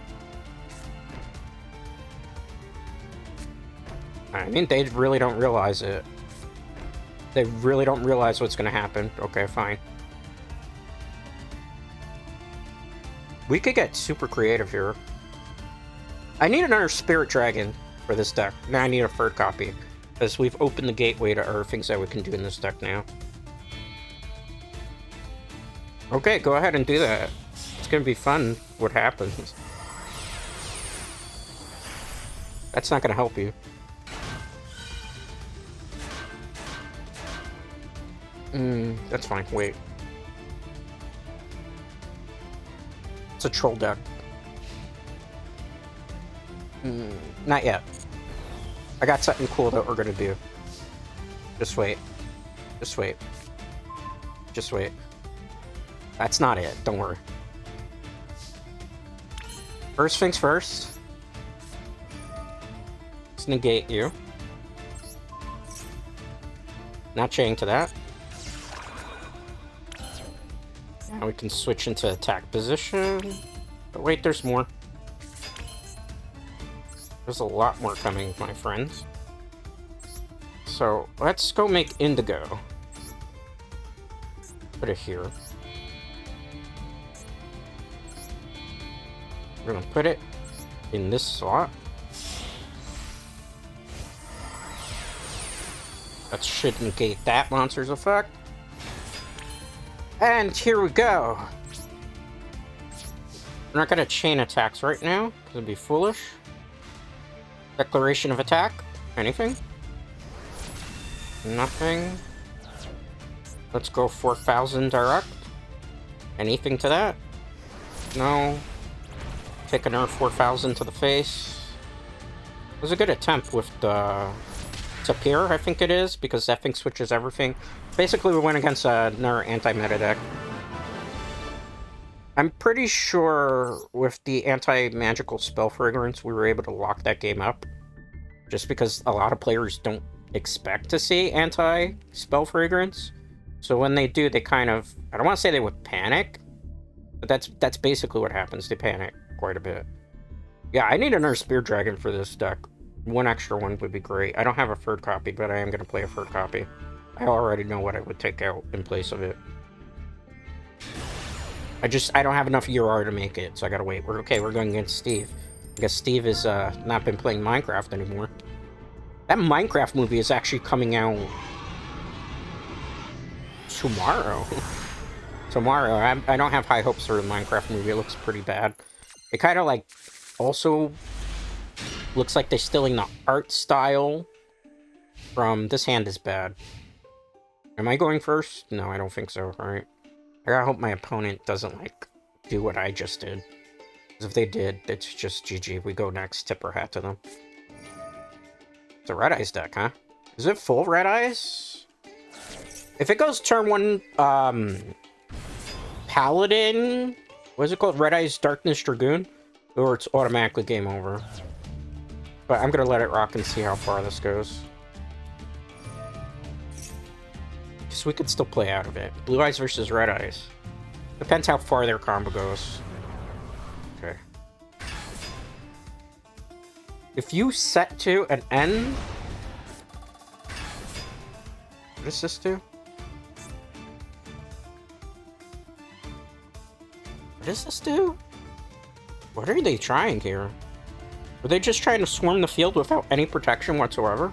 I mean, they really don't realize it. They really don't realize what's going to happen. Okay, fine. We could get super creative here. I need another Spirit Dragon for this deck. Now I need a third copy, because we've opened the gateway to other things that we can do in this deck now. Okay, go ahead and do that. gonna be fun what happens. That's not gonna help you. That's fine. Wait. It's a troll deck. Not yet. I got something cool that we're gonna do. Just wait. Just wait. Just wait. That's not it. Don't worry. First things first. Let's negate you. Not chain to that. Now we can switch into attack position. But wait, there's more. There's a lot more coming, my friends. So let's go make Indigo. Put it here. We're gonna put it in this slot. That should negate that monster's effect. And here we go. We're not gonna chain attacks right now, because it'd be foolish. Declaration of attack. Anything? Nothing. Let's go 4,000 direct. Anything to that? No. Take another 4,000 to the face. It was a good attempt with the Tapir, I think it is, because that thing switches everything. Basically, we went against another anti-meta deck. I'm pretty sure with the anti-magical spell fragrance, we were able to lock that game up. Just because a lot of players don't expect to see anti-spell fragrance. So when they do, they kind of... I don't want to say they would panic, but that's basically what happens. They panic quite a bit. Yeah, I need another Spear Dragon for this deck. One extra one would be great. I don't have a third copy, but I am going to play a third copy. I already know what I would take out in place of it. I don't have enough UR to make it, so I gotta wait. We're going against Steve. I guess Steve has not been playing Minecraft anymore. That Minecraft movie is actually coming out tomorrow. Tomorrow. I don't have high hopes for the Minecraft movie. It looks pretty bad. It kind of like also looks like they're stealing the art style from This Hand is Bad. Am I going first? No, I don't think so, right? I gotta hope my opponent doesn't, like, do what I just did. Because if they did, it's just GG. We go next, tip our hat to them. It's a Red Eyes deck, huh? Is it full Red Eyes? If it goes turn 1, Paladin... What is it called? Red Eyes Darkness Dragoon? Or it's automatically game over. But I'm gonna let it rock and see how far this goes. So we could still play out of it. Blue Eyes versus Red Eyes. Depends how far their combo goes. Okay. If you set to an N... What does this do? What does this do? What are they trying here? Are they just trying to swarm the field without any protection whatsoever?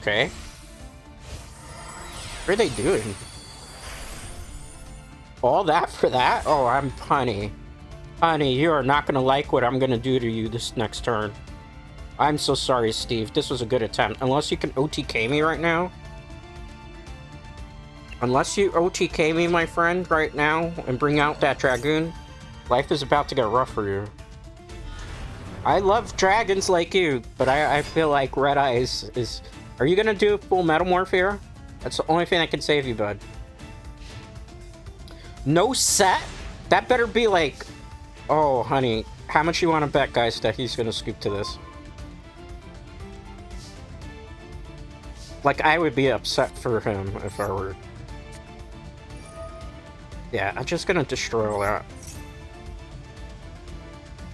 Okay. What are they doing? All that for that? Oh, honey. Honey, you are not gonna like what I'm gonna do to you this next turn. I'm so sorry, Steve. This was a good attempt. Unless you can OTK me right now. Unless you OTK me, my friend, right now, and bring out that Dragoon, life is about to get rough for you. I love dragons like you, but I feel like Red Eyes is... Are you gonna do full Metamorph here? That's the only thing I can save you, bud. No set? That better be like... Oh, honey. How much you want to bet, guys, that he's gonna scoop to this? Like, I would be upset for him if I were... Yeah, I'm just gonna destroy all that.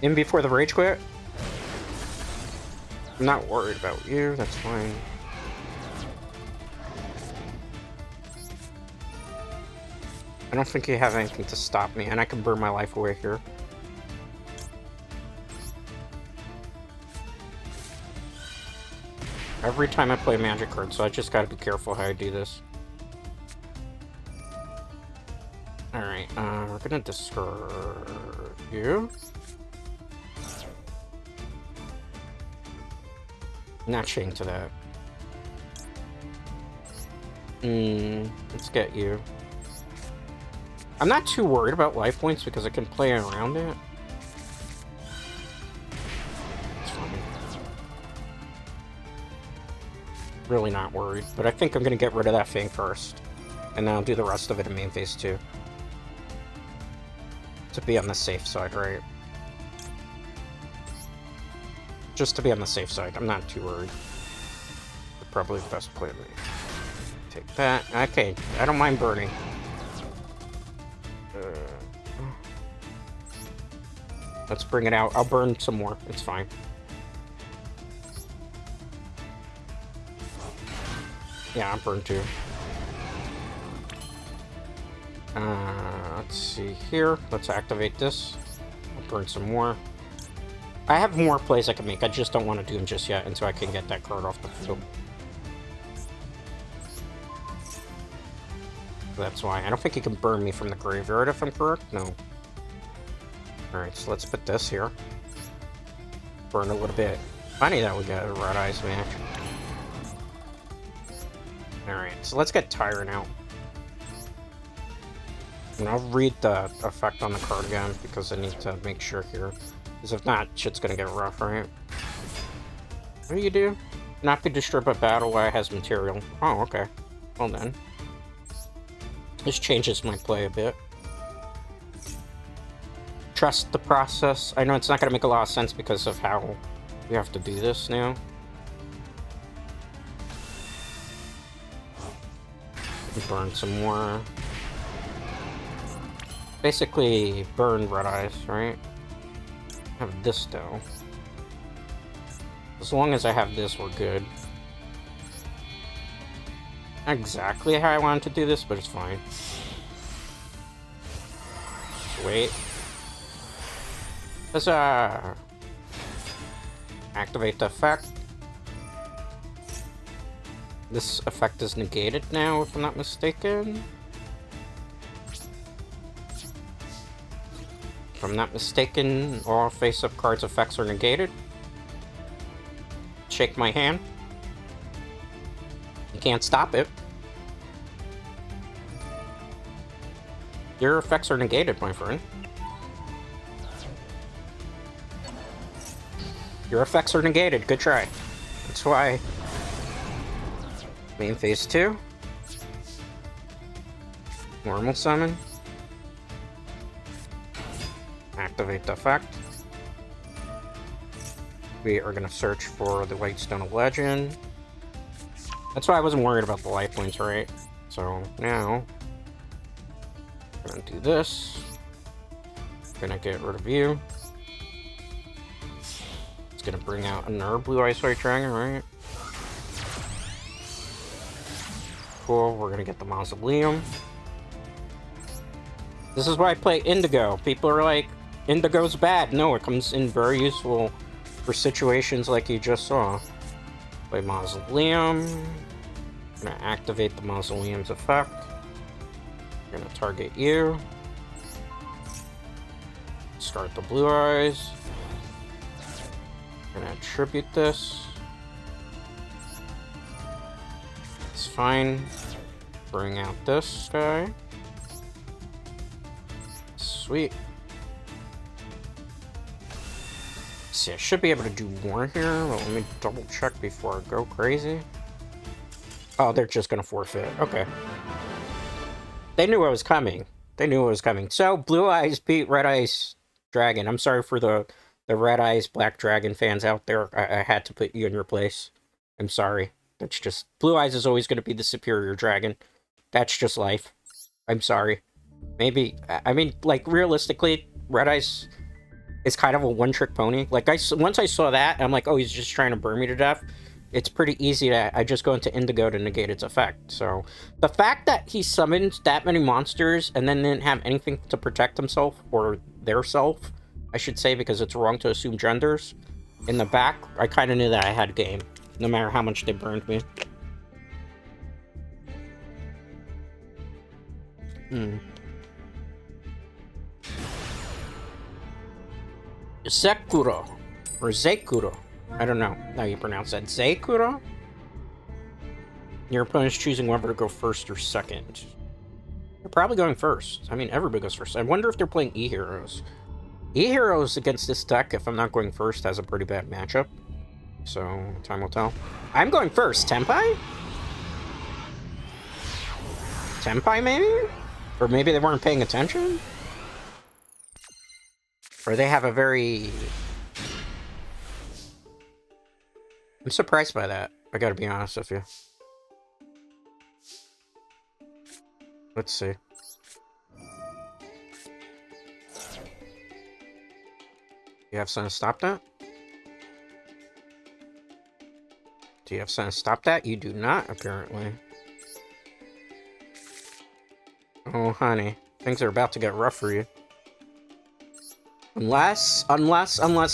In before the Rage Quit? I'm not worried about you, that's fine. I don't think you have anything to stop me, and I can burn my life away here. Every time I play Magic card, so I just gotta be careful how I do this. Alright, we're gonna discard you. Not chained to that. Let's get you. I'm not too worried about life points because I can play around it. It's fine. Really not worried, but I think I'm gonna get rid of that thing first. And then I'll do the rest of it in main phase 2. To be on the safe side, right? Just to be on the safe side. I'm not too worried. Probably the best play to me. Take that. Okay, I don't mind burning. Let's bring it out. I'll burn some more. It's fine. Yeah, I'm burned too. Let's see here. Let's activate this. I'll burn some more. I have more plays I can make. I just don't want to do them just yet until I can get that card off the field. That's why. I don't think he can burn me from the graveyard if I'm correct. No. Alright, so let's put this here. Burn a little bit. Funny that we got a Red Eyes match. Alright, so let's get Tyrant out. And I'll read the effect on the card again because I need to make sure here. Because if not, shit's gonna get rough, right? What do you do? Not be disturbed by battle while it has material. Oh, okay. Well then. This changes my play a bit. Trust the process. I know it's not going to make a lot of sense because of how we have to do this now. Burn some more. Basically, burn Red Eyes, right? Have this though. As long as I have this, we're good. Not exactly how I wanted to do this, but it's fine. Wait. Let's activate the effect. This effect is negated now, if I'm not mistaken. If I'm not mistaken, all face-up cards' effects are negated. Shake my hand. You can't stop it. Your effects are negated, my friend. Your effects are negated. Good try. That's why. Main phase 2. Normal summon. Activate the effect. We are going to search for the Whitestone of Legend. That's why I wasn't worried about the life points, right? So now, I'm going to do this. I'm going to get rid of you. It's going to bring out another Blue Eyes White Dragon, right? Cool, we're going to get the Mausoleum. This is why I play Indigo. People are like, Indigo's bad. No, it comes in very useful for situations like you just saw. Play Mausoleum. I'm gonna activate the Mausoleum's effect. I'm gonna target you. Start the Blue Eyes. I'm gonna attribute this. It's fine. Bring out this guy. Sweet. See, I should be able to do more here. Well, let me double check before I go crazy. Oh, they're just gonna forfeit. Okay. They knew it was coming. They knew it was coming. So, Blue Eyes beat Red Eyes Dragon. I'm sorry for the Red Eyes Black Dragon fans out there. I had to put you in your place. I'm sorry. That's just... Blue Eyes is always gonna be the superior dragon. That's just life. I'm sorry. Maybe... I mean, like, realistically, Red Eyes... is kind of a one-trick pony. Like, once I saw that, I'm like, oh, he's just trying to burn me to death. It's pretty easy to... I just go into Indigo to negate its effect. So, the fact that he summoned that many monsters and then didn't have anything to protect himself, or their self, I should say, because it's wrong to assume genders, in the back, I kind of knew that I had game, no matter how much they burned me. Zekuro. Or Zekuro. I don't know how you pronounce that. Zekuro? Your opponent's choosing whether to go first or second. They're probably going first. I mean, everybody goes first. I wonder if they're playing E-Heroes. E-Heroes against this deck, if I'm not going first, has a pretty bad matchup. So, time will tell. I'm going first. Tenpai? Tenpai, maybe? Or maybe they weren't paying attention? Or they have a very... I'm surprised by that. I gotta be honest with you. Let's see. You have something to stop that? Do you have something to stop that? You do not, apparently. Oh, honey. Things are about to get rough for you. Unless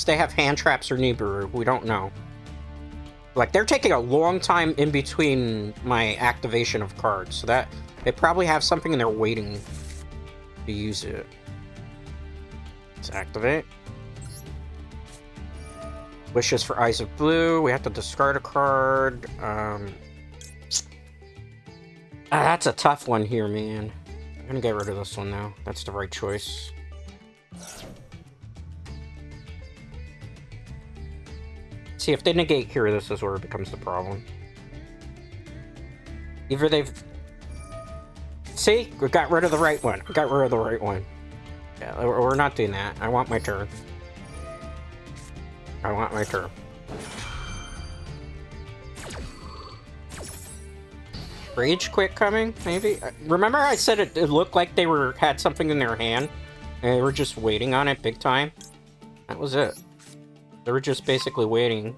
they have hand traps or Nibiru. We don't know. Like, they're taking a long time in between my activation of cards. So that... They probably have something and they're waiting to use it. Let's activate. Wishes for Eyes of Blue. We have to discard a card. That's a tough one here, man. I'm gonna get rid of this one now. That's the right choice. See, if they negate here, this is where it becomes the problem. Either they've... See? We got rid of the right one. We got rid of the right one. Yeah, we're not doing that. I want my turn. I want my turn. Rage quit coming, maybe? Remember I said it looked like they had something in their hand? And they were just waiting on it big time? That was it. They were just basically waiting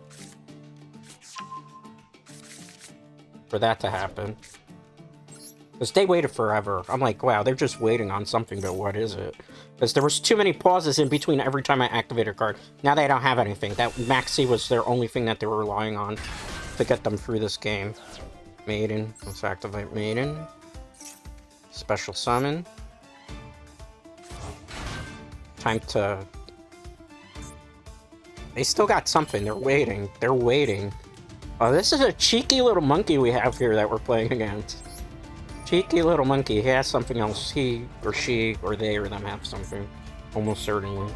for that to happen. Because they waited forever. I'm like, wow, they're just waiting on something, but what is it? Because there was too many pauses in between every time I activated a card. Now they don't have anything. That Maxi was their only thing that they were relying on to get them through this game. Maiden. Let's activate Maiden. Special summon. Time to... They still got something. They're waiting. They're waiting. Oh, this is a cheeky little monkey we have here that we're playing against. Cheeky little monkey. He has something else. He or she or they or them have something. Almost certainly.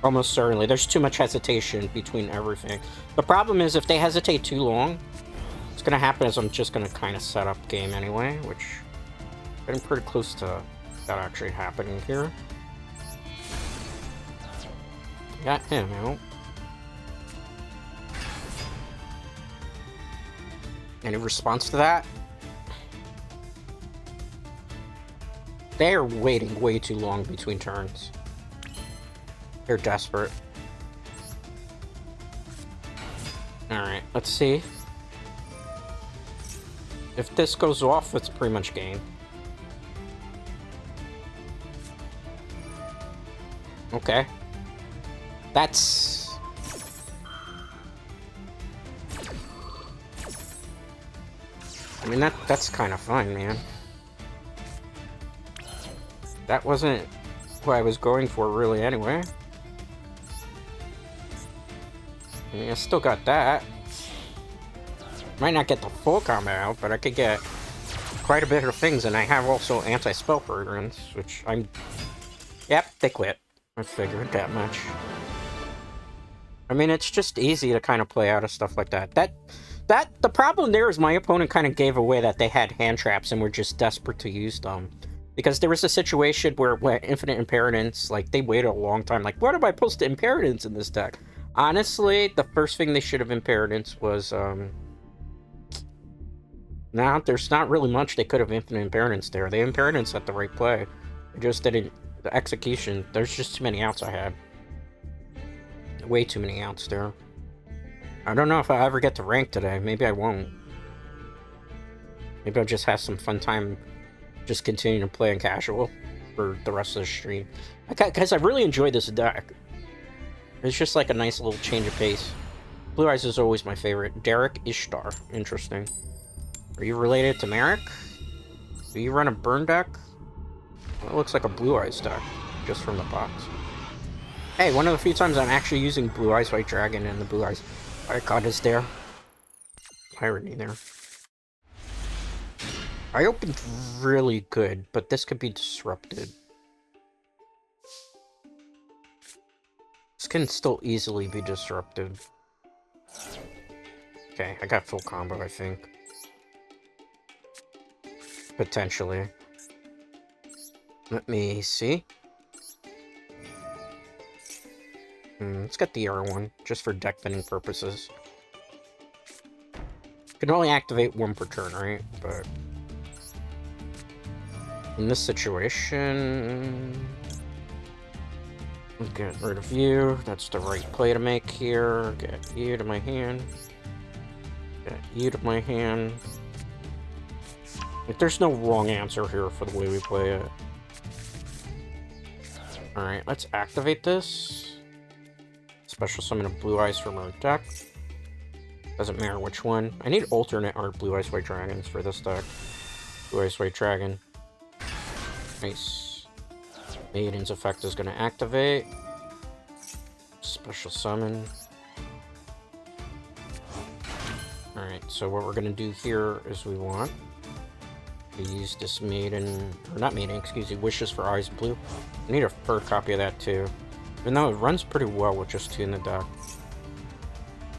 Almost certainly. There's too much hesitation between everything. The problem is if they hesitate too long, what's going to happen is I'm just going to kind of set up game anyway, which I'm getting pretty close to that actually happening here. Got him out. Any response to that? They're waiting way too long between turns. They're desperate. Alright, let's see. If this goes off, it's pretty much game. Okay. That's... I mean, that's kind of fun, man. That wasn't what I was going for, really, anyway. I mean, I still got that. Might not get the full combo out, but I could get quite a bit of things, and I have also anti-spell fragrance, which I'm... Yep, they quit. I figured that much. I mean, it's just easy to kind of play out of stuff like that. The problem there is my opponent kind of gave away that they had hand traps and were just desperate to use them. Because there was a situation where Infinite Impertinence, like, they waited a long time. Like, what am I supposed to Impertinence in this deck? Honestly, the first thing they should have Impertinence was, nah, there's not really much they could have Infinite Impertinence there. They Impertinence at the right play. They just didn't... The execution, there's just too many outs I had. Way too many outs there. I don't know if I'll ever get to rank today. Maybe I won't. Maybe I'll just have some fun time just continuing to play in casual for the rest of the stream. Because I really enjoy this deck. It's just like a nice little change of pace. Blue Eyes is always my favorite. Derek Ishtar. Interesting. Are you related to Merrick? Do you run a burn deck? Well, it looks like a Blue Eyes deck, just from the box. Hey, one of the few times I'm actually using Blue Eyes White Dragon and the Blue Eyes White God is there. Irony there. I opened really good, but this could be disrupted. This can still easily be disrupted. Okay, I got full combo, I think. Potentially. Let me see. Let's get the R1, just for deck thinning purposes. Can only activate one per turn, right? But in this situation, get rid of you. That's the right play to make here. Get you to my hand. Get you to my hand. Like, there's no wrong answer here for the way we play it. Alright, let's activate this. Special summon a Blue Eyes from our deck. Doesn't matter which one. I need alternate art Blue Eyes White Dragons for this deck. Blue Eyes White Dragon. Nice. Maiden's effect is going to activate. Special summon. Alright, so what we're going to do here is we want to use this Maiden, or not Maiden, excuse me, Wishes for Eyes Blue. I need a third copy of that too. Even though it runs pretty well with just 2 in the deck.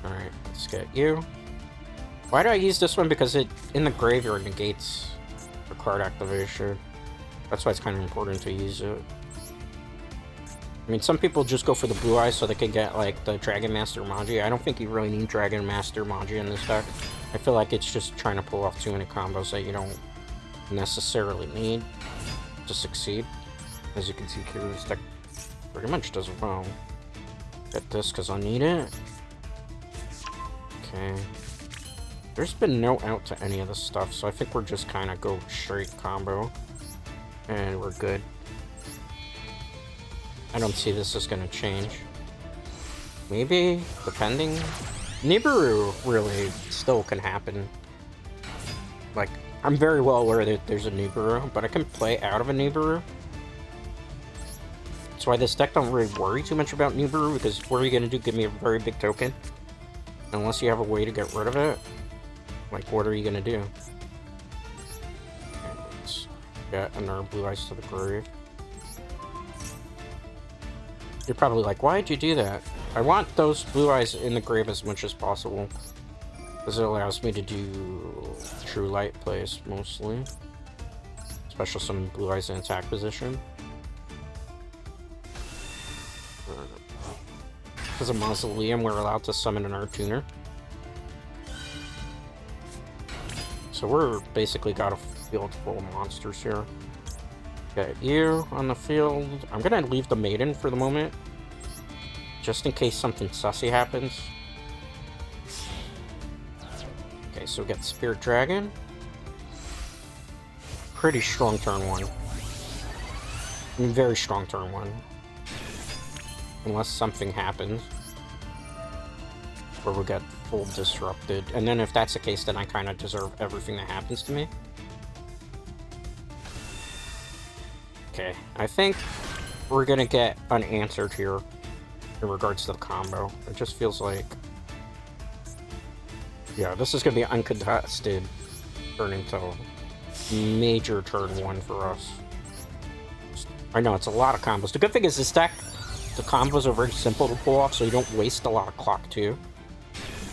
Alright, let's get you. Why do I use this one? Because it, in the graveyard, negates the card activation. That's why it's kind of important to use it. I mean, some people just go for the Blue Eyes so they can get, like, the Dragon Master Magi. I don't think you really need Dragon Master Magi in this deck. I feel like it's just trying to pull off too many combos that you don't necessarily need to succeed. As you can see here, this deck pretty much does well. Get this because I need it. Okay. There's been no out to any of this stuff, so I think we're just kind of go straight combo. And we're good. I don't see this is going to change. Maybe, depending. Nibiru really still can happen. Like, I'm very well aware that there's a Nibiru, but I can play out of a Nibiru. That's why this deck don't really worry too much about Nibiru, because what are you going to do? Give me a very big token? Unless you have a way to get rid of it. Like, what are you going to do? Okay, let's get another Blue Eyes to the grave. You're probably like, why'd you do that? I want those Blue Eyes in the grave as much as possible. Because it allows me to do True Light plays, mostly. Special summon Blue Eyes in attack position. Because of Mausoleum, we're allowed to summon an Art Tuner. So we're basically got a field full of monsters here. Got you on the field. I'm gonna leave the Maiden for the moment. Just in case something sussy happens. Okay, so we got Spirit Dragon. Pretty strong turn 1. I mean, very strong turn 1. Unless something happens. Where we get full disrupted. And then if that's the case, then I kind of deserve everything that happens to me. Okay, I think we're gonna get unanswered here in regards to the combo. It just feels like... yeah, this is gonna be uncontested turn until major turn 1 for us. I know, it's a lot of combos. The good thing is this deck, the combos are very simple to pull off, so you don't waste a lot of clock too.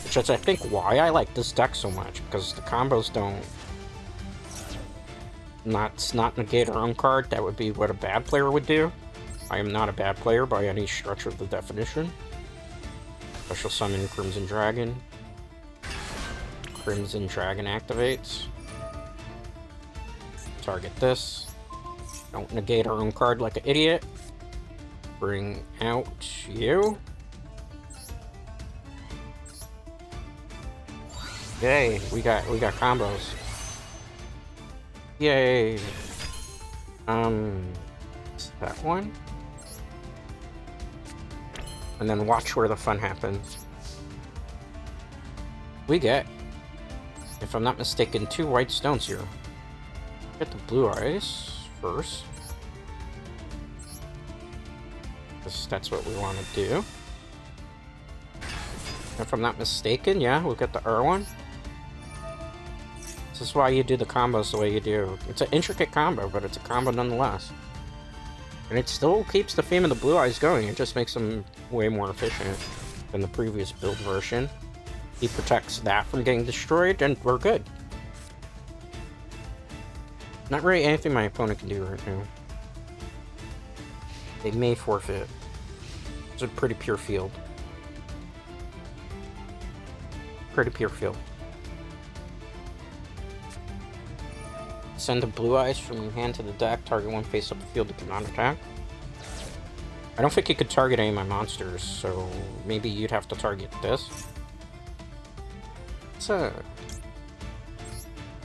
Which is, I think, why I like this deck so much, because the combos don't... not negate our own card. That would be what a bad player would do. I am not a bad player by any stretch of the definition. Special summon Crimson Dragon. Crimson Dragon activates. Target this. Don't negate our own card like an idiot. Bring out you. Yay, we got combos. Yay. That one. And then watch where the fun happens. We get, if I'm not mistaken, 2 white stones here. Get the Blue Eyes first. This Yes, that's what we want to do. If I'm not mistaken, yeah, we'll get the R1. This is why you do the combos the way you do. It's an intricate combo, but it's a combo nonetheless. And it still keeps the Fame of the Blue Eyes going. It just makes them way more efficient than the previous build version. He protects that from getting destroyed, and we're good. Not really anything my opponent can do right now. They may forfeit. It's a pretty pure field. Pretty pure field. Send the Blue Eyes from your hand to the deck. Target one face up the field that cannot attack. I don't think you could target any of my monsters, so maybe you'd have to target this.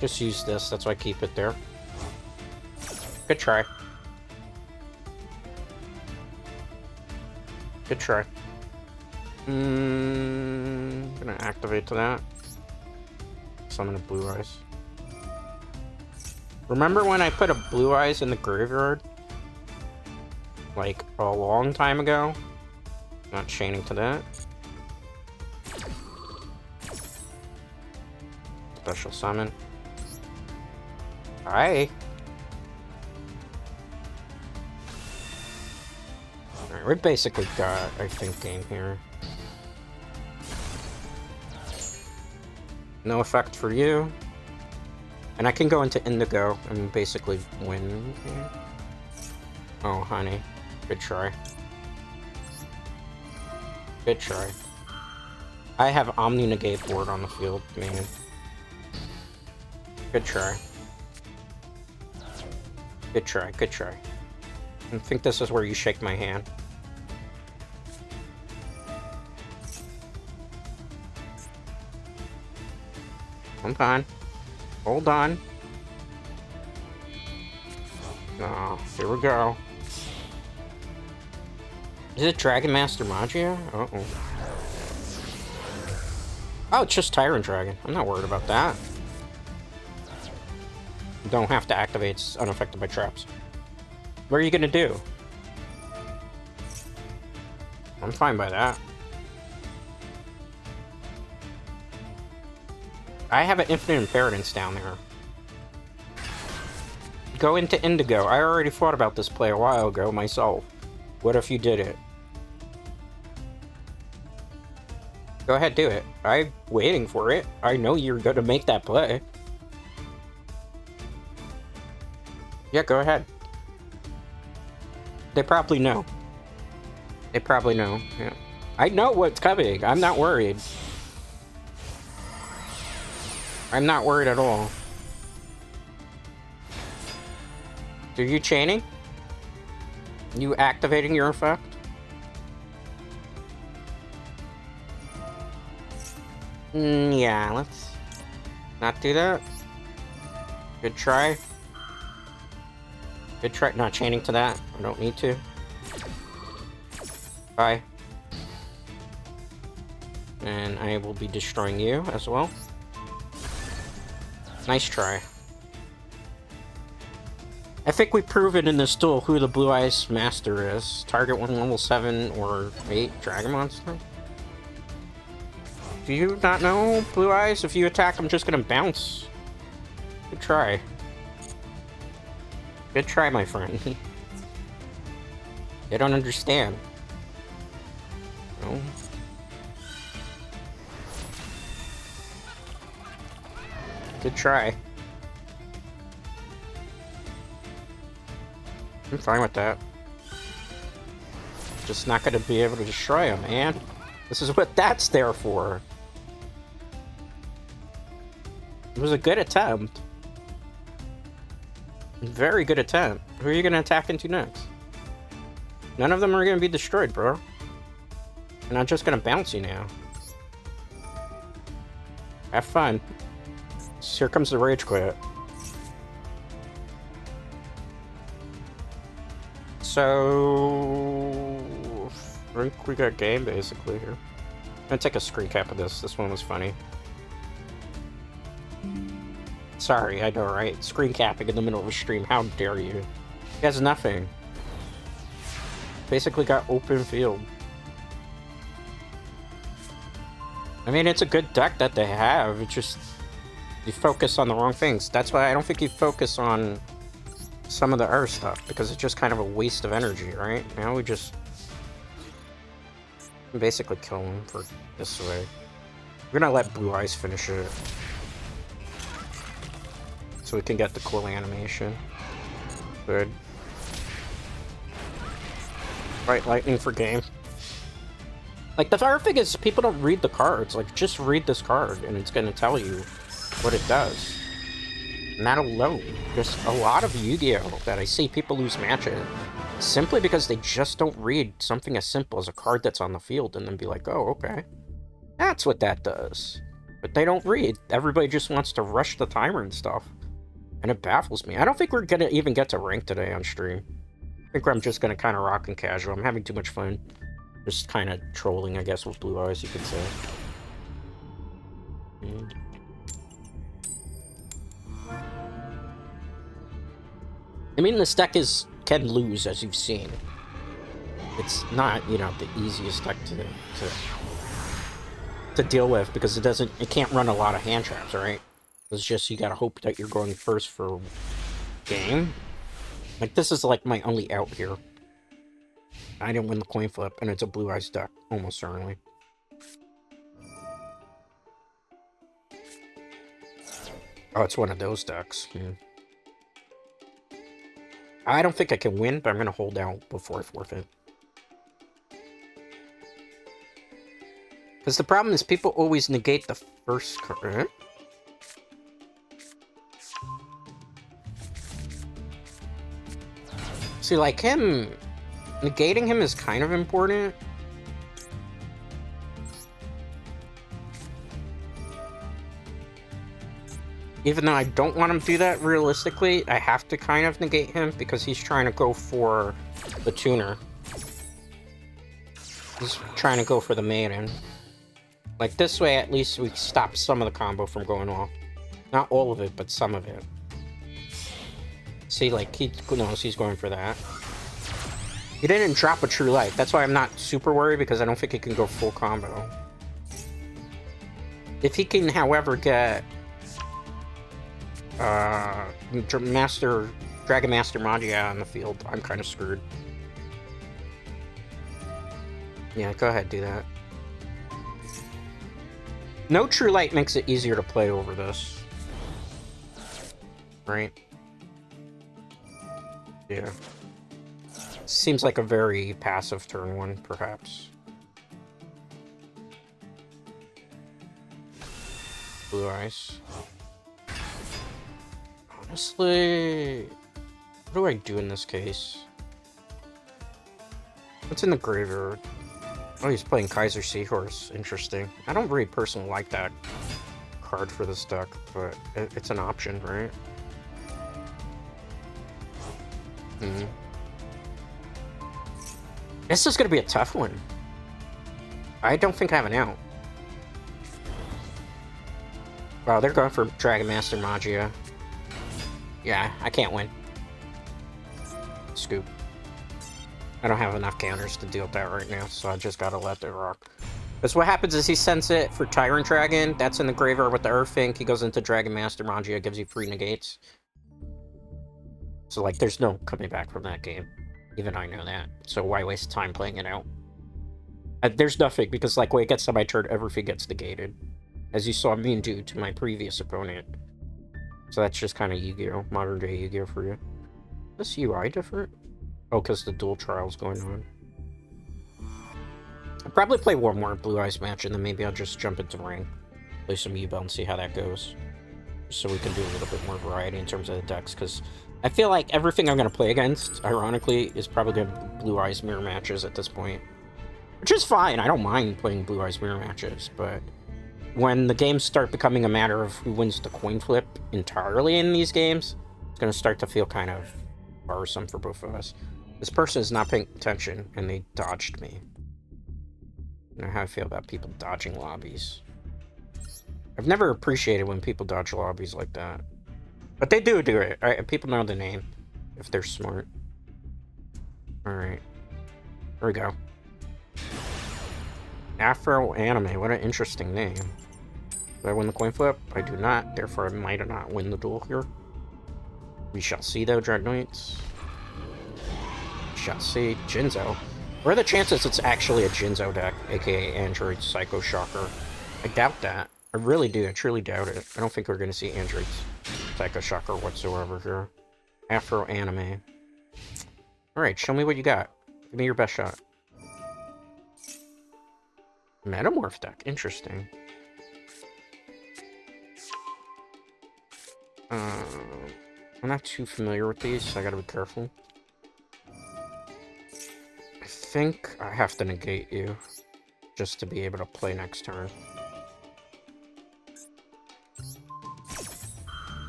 Just use this, that's why I keep it there. Good try. Good try. Gonna activate to that. Summon a Blue Eyes. Remember when I put a Blue Eyes in the graveyard? Like, a long time ago? Not chaining to that. Special summon. Hi. Alright, we basically got, I think, game here. No effect for you. And I can go into Indigo and basically win here. Oh, honey. Good try. Good try. I have Omni Negate board on the field, man. Good try. Good try, good try. I think this is where you shake my hand. Hold on. Hold on. Oh, here we go. Is it Dragon Master Magia? Uh-oh. Oh, it's just Tyrant Dragon. I'm not worried about that. Don't have to activate, it's unaffected by traps. What are you gonna do? I'm fine by that. I have an Infinite Impermanence down there. Go into Indigo. I already thought about this play a while ago myself. What if you did it? Go ahead, do it. I'm waiting for it. I know you're gonna make that play. Yeah, go ahead. They probably know. They probably know, yeah. I know what's coming. I'm not worried. I'm not worried at all. Are you chaining? You activating your effect? Yeah, let's not do that. Good try. Good try. Not chaining to that. I don't need to. Bye. And I will be destroying you as well. Nice try. I think we've proven in this duel who the Blue Eyes Master is. Target one level 7 or 8 Dragon Monster. Do you not know, Blue Eyes? If you attack, I'm just gonna bounce. Good try. Good try, my friend. They don't understand. No. Good try. I'm fine with that. Just not gonna be able to destroy him, man. This is what that's there for. It was a good attempt. Very good attempt. Who are you gonna attack into next? None of them are gonna be destroyed, bro. And I'm just gonna bounce you now. Have fun. Here comes the Rage Quit. So... I think we got game, basically, here. I'm gonna take a screen cap of this. This one was funny. Sorry, I know, right? Screen capping in the middle of a stream. How dare you? He has nothing. basically got open field. I mean, it's a good deck that they have. It's just you focus on the wrong things. That's why I don't think you focus on some of the other stuff, because it's just kind of a waste of energy, right? Now we just basically kill him for this way. We're gonna let Blue Eyes finish it, so we can get the cool animation. Good. Right, lightning for game. Like, the other thing is, people don't read the cards. Like, just read this card, and it's gonna tell you what it does. And that alone, just a lot of Yu-Gi-Oh! That I see people lose matches simply because they just don't read something as simple as a card that's on the field and then be like, oh, okay, that's what that does. But they don't read. Everybody just wants to rush the timer and stuff. And it baffles me. I don't think we're gonna even get to rank today on stream. I think I'm just gonna kind of rock and casual. I'm having too much fun. Just kind of trolling, I guess, with Blue Eyes, you could say. I mean, this deck can lose, as you've seen. It's not, you know, the easiest deck to deal with, because it can't run a lot of hand traps, right? It's just, you gotta hope that you're going first for game. Like, this is like my only out here. I didn't win the coin flip, and it's a Blue Eyes deck, almost certainly. Oh, it's one of those decks. I don't think I can win, but I'm gonna hold out before I forfeit. Because the problem is people always negate the first card. See, like him, negating him is kind of important. Even though I don't want him to do that realistically, I have to kind of negate him because he's trying to go for the tuner. He's trying to go for the maiden. Like, this way, at least we stop some of the combo from going off. Not all of it, but some of it. See, like, he knows he's going for that. He didn't drop a True Light. That's why I'm not super worried, because I don't think he can go full combo. If he can, however, get Dragon Master Magia on the field, I'm kind of screwed. Yeah, go ahead, do that. No True Light makes it easier to play over this. Right? Yeah. Seems like a very passive turn one, perhaps. Blue Eyes. Honestly, what do I do in this case? What's in the graveyard? Oh, he's playing Kaiser Seahorse. Interesting. I don't really personally like that card for this deck, but it's an option, right? This is going to be a tough one. I don't think I have an out. Wow, they're going for Dragon Master Magia. Yeah, I can't win. Scoop. I don't have enough counters to deal with that right now, so I just gotta let it rock. Because what happens is he sends it for Tyrant Dragon. That's in the graveyard with the Earthfink. He goes into Dragon Master Magia, gives you 3 negates. So, like, there's no coming back from that game. Even I know that. So why waste time playing it out? There's nothing, because, like, when it gets to my turn, everything gets negated. As you saw me do to my previous opponent. So that's just kind of Yu-Gi-Oh! Modern day Yu-Gi-Oh! For you. Is this UI different? Oh, because the dual trial's going on. I'll probably play one more Blue Eyes match, and then maybe I'll just jump into ring. Play some U-Bell and see how that goes. So we can do a little bit more variety in terms of the decks, because I feel like everything I'm going to play against, ironically, is probably going to be Blue Eyes mirror matches at this point. Which is fine, I don't mind playing Blue Eyes mirror matches, but when the games start becoming a matter of who wins the coin flip entirely in these games, it's going to start to feel kind of bothersome for both of us. This person is not paying attention, and they dodged me. I know how I feel about people dodging lobbies. I've never appreciated when people dodge lobbies like that. But they do it. Right? People know the name, if they're smart. Alright. There we go. Afro Anime, what an interesting name. Do I win the coin flip? I do not, therefore I might not win the duel here. We shall see though, Dreadknights. We shall see. Jinzo. What are the chances it's actually a Jinzo deck, aka Android Psycho Shocker? I doubt that. I really do, I truly doubt it. I don't think we're gonna see Android Psycho Shocker whatsoever here. Afro Anime. Alright, show me what you got. Give me your best shot. Metamorph deck, interesting. I'm not too familiar with these, so I gotta be careful. I think I have to negate you, just to be able to play next turn.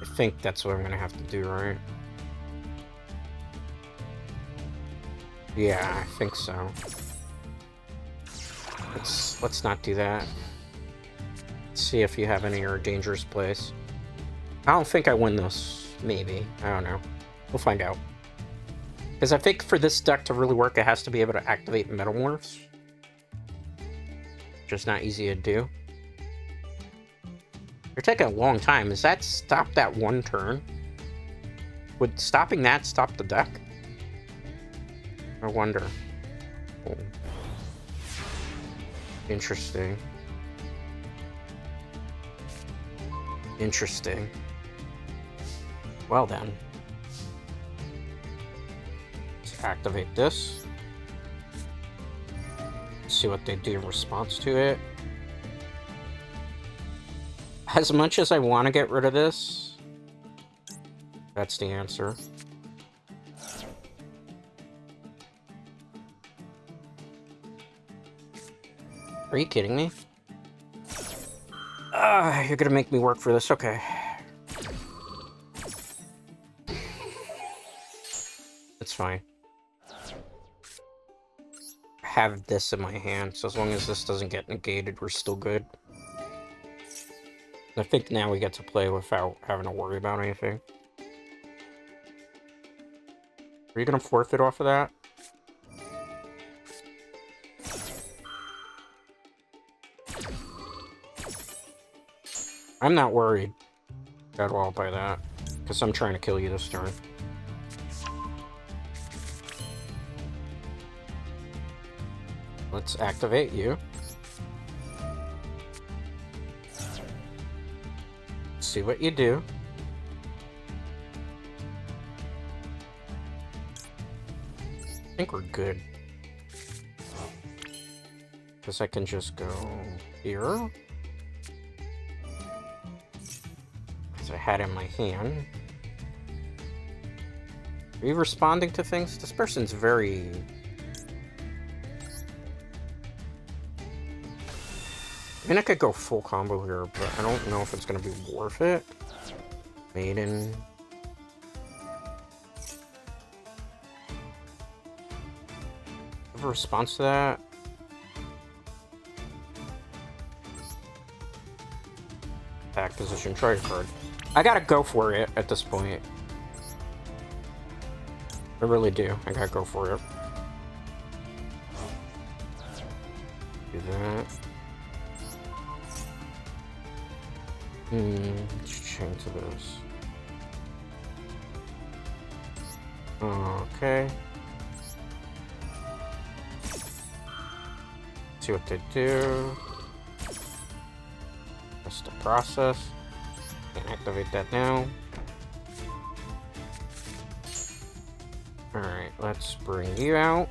I think that's what I'm gonna have to do, right? Yeah, I think so. Let's not do that. Let's see if you have any or dangerous plays. I don't think I win this. Maybe. I don't know. We'll find out. Because I think for this deck to really work, it has to be able to activate Metamorphs. Just not easy to do. You're taking a long time. Does that stop that one turn? Would stopping that stop the deck? I wonder. Oh. Interesting. Interesting. Well then. Let's activate this. See what they do in response to it. As much as I want to get rid of this, that's the answer. Are you kidding me? You're gonna make me work for this, okay. It's fine. I have this in my hand, so as long as this doesn't get negated, we're still good. I think now we get to play without having to worry about anything. Are you gonna forfeit off of that? I'm not worried at all by that, because I'm trying to kill you this turn. Let's activate you. See what you do. I think we're good. Because I can just go here. I had in my hand. Are you responding to things? This person's very... I mean, I could go full combo here, but I don't know if it's going to be worth it. Maiden. Have a response to that? Attack position, try your card. I gotta go for it at this point. I really do. I gotta go for it. Do that. Let's change to this. Okay. See what they do. Just the process. Can activate that now. Alright, let's bring you out.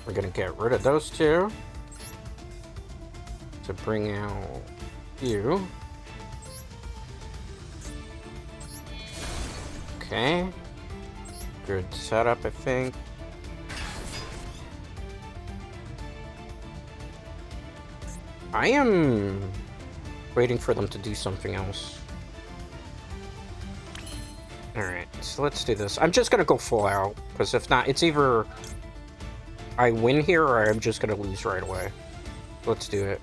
We're gonna get rid of those two. To bring out you. Okay. Good setup, I think. I am waiting for them to do something else. Alright, so let's do this. I'm just gonna go full out, because if not, it's either I win here or I'm just gonna lose right away. Let's do it.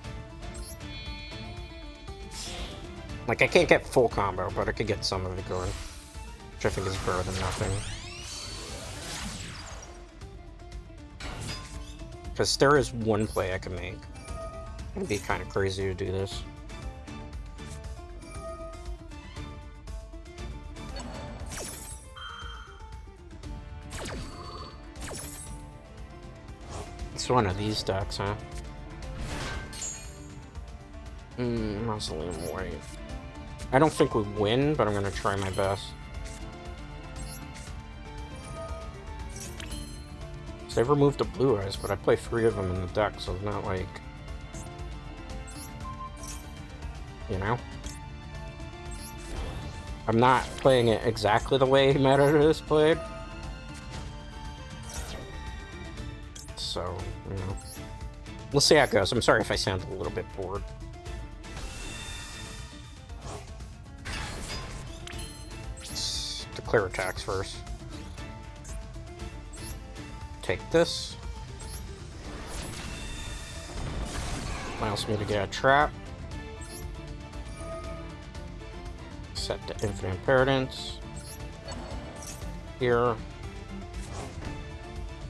Like, I can't get full combo, but I could get some of it going. Which I think is better than nothing. Because there is one play I can make. It'd be kind of crazy to do this. It's one of these decks, huh? Mausoleum White. I don't think we win, but I'm gonna try my best. So they've removed the blue eyes, but I play 3 of them in the deck, so it's not like... You know? I'm not playing it exactly the way Meta is played. So, you know. We'll see how it goes. I'm sorry if I sound a little bit bored. Let's declare attacks first. Take this. Allows me to get a trap. Set to infinite impermanence. Here.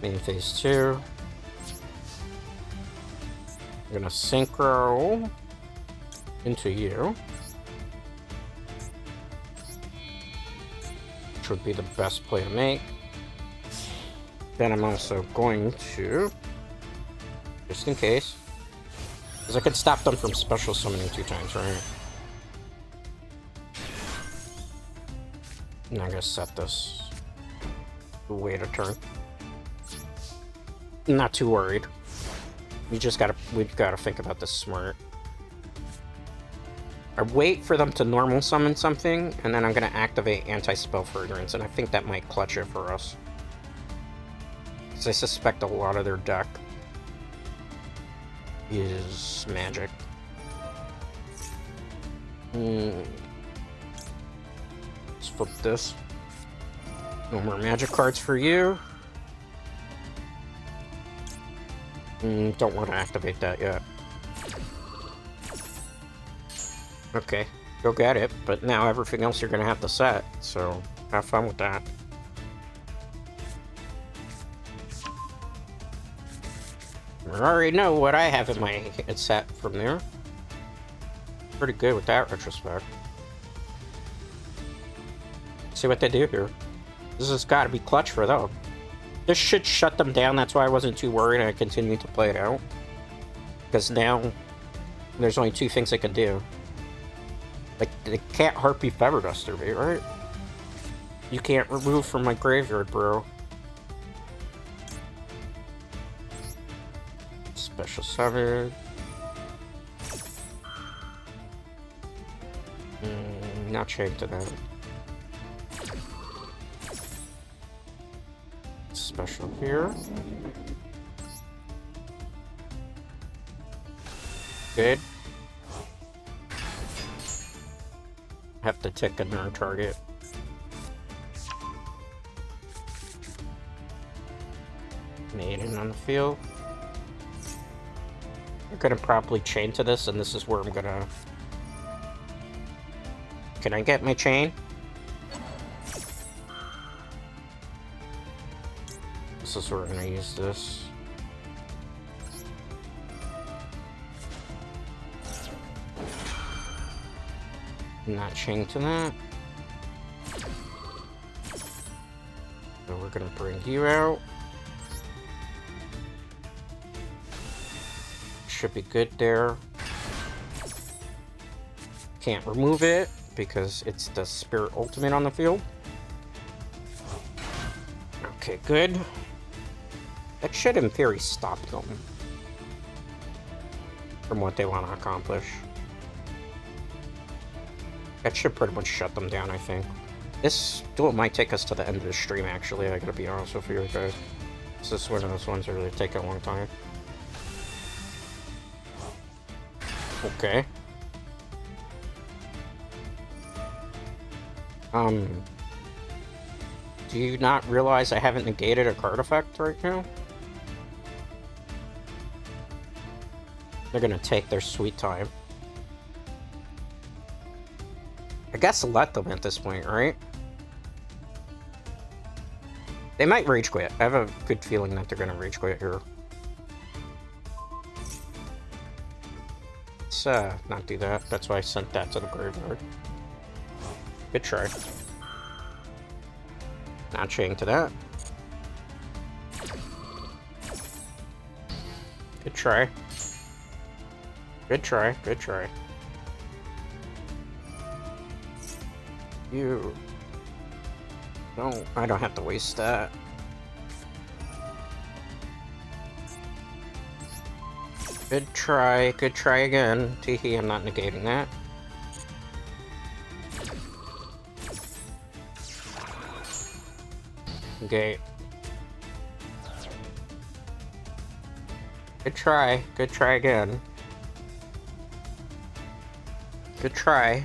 Main phase 2. I'm gonna synchro into you. Which would be the best play to make. Then I'm also going to, just in case, because I could stop them from special summoning 2 times, right? And I'm gonna set this. Wait a turn. Not too worried. We've gotta think about this smart. I wait for them to normal summon something, and then I'm gonna activate anti-spell fragrance, and I think that might clutch it for us. Because I suspect a lot of their deck is magic. Let's flip this. No more magic cards for you. Don't want to activate that yet. Okay, go get it, but now everything else you're gonna have to set, so have fun with that. I already know what I have in my head set from there. Pretty good with that retrospect. See what they do here. This has got to be clutch for them. This should shut them down. That's why I wasn't too worried and I continued to play it out. Because now there's only 2 things they can do. Like, they can't Harpy Feather Duster me, right? You can't remove from my graveyard, bro. Special summon. Not chained to that. Special here. Good. Have to tick another target. Maiden on the field. I'm gonna probably chain to this, and this is where I'm gonna... Can I get my chain? This is where I'm gonna use this. Not chain to that. So we're gonna bring you out. Should be good there. Can't remove it because it's the Spirit Ultimate on the field. Okay, good. That should, in theory, stop them from what they want to accomplish. That should pretty much shut them down, I think. This duel might take us to the end of the stream, actually. I gotta be honest with you guys. This is one of those ones that really take a long time. Okay. Do you not realize I haven't negated a card effect right now? They're gonna take their sweet time. I guess let them at this point, right? They might rage quit. I have a good feeling that they're gonna rage quit here. Let's not do that. That's why I sent that to the graveyard. Good try. Not chained to that. Good try. Good try. Good try. You. No, I don't have to waste that. Good try. Good try again. Teehee, I'm not negating that. Okay. Good try. Good try again. Good try.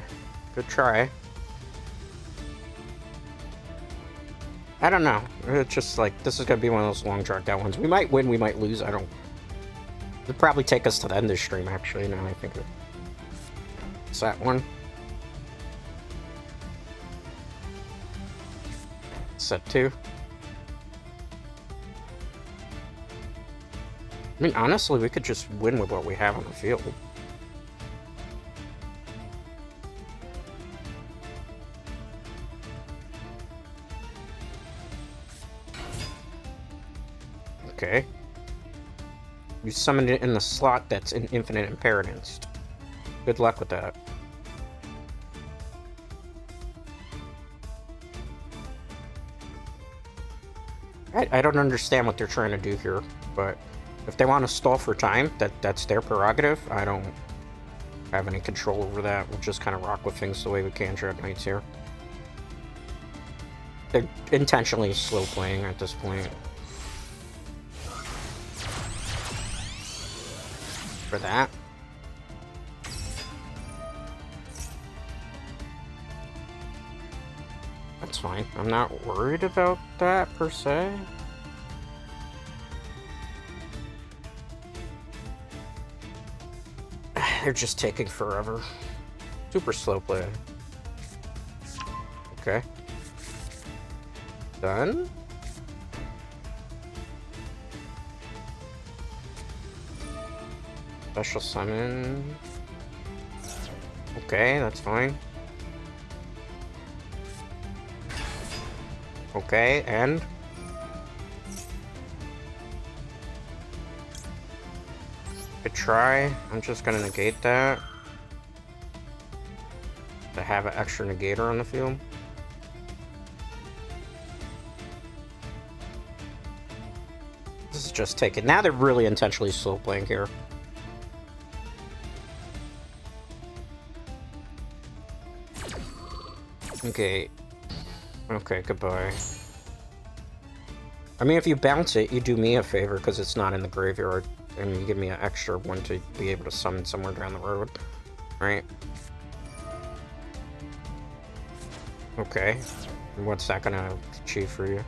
Good try. I don't know. It's just like, this is gonna be one of those long dragged out ones. We might win, we might lose, I don't... It'll probably take us to the end of the stream, actually, now I think of it. It's that one. Set 2. I mean, honestly, we could just win with what we have on the field. Okay. You summoned it in the slot that's in Infinite Impermanence. Good luck with that. I don't understand what they're trying to do here, but if they want to stall for time, that's their prerogative. I don't have any control over that. We'll just kind of rock with things the way we can, Dreadknights here. They're intentionally slow playing at this point. For that. That's fine. I'm not worried about that per se. They're just taking forever. Super slow play. Okay. Done. Special summon. Okay, that's fine. Okay, and good try. I'm just gonna negate that to have an extra negator on the field. This is just taking. Now they're really intentionally slow playing here. Okay. Okay, goodbye. I mean, if you bounce it, you do me a favor because it's not in the graveyard, and you give me an extra one to be able to summon somewhere down the road. Right? Okay. And what's that gonna achieve for you?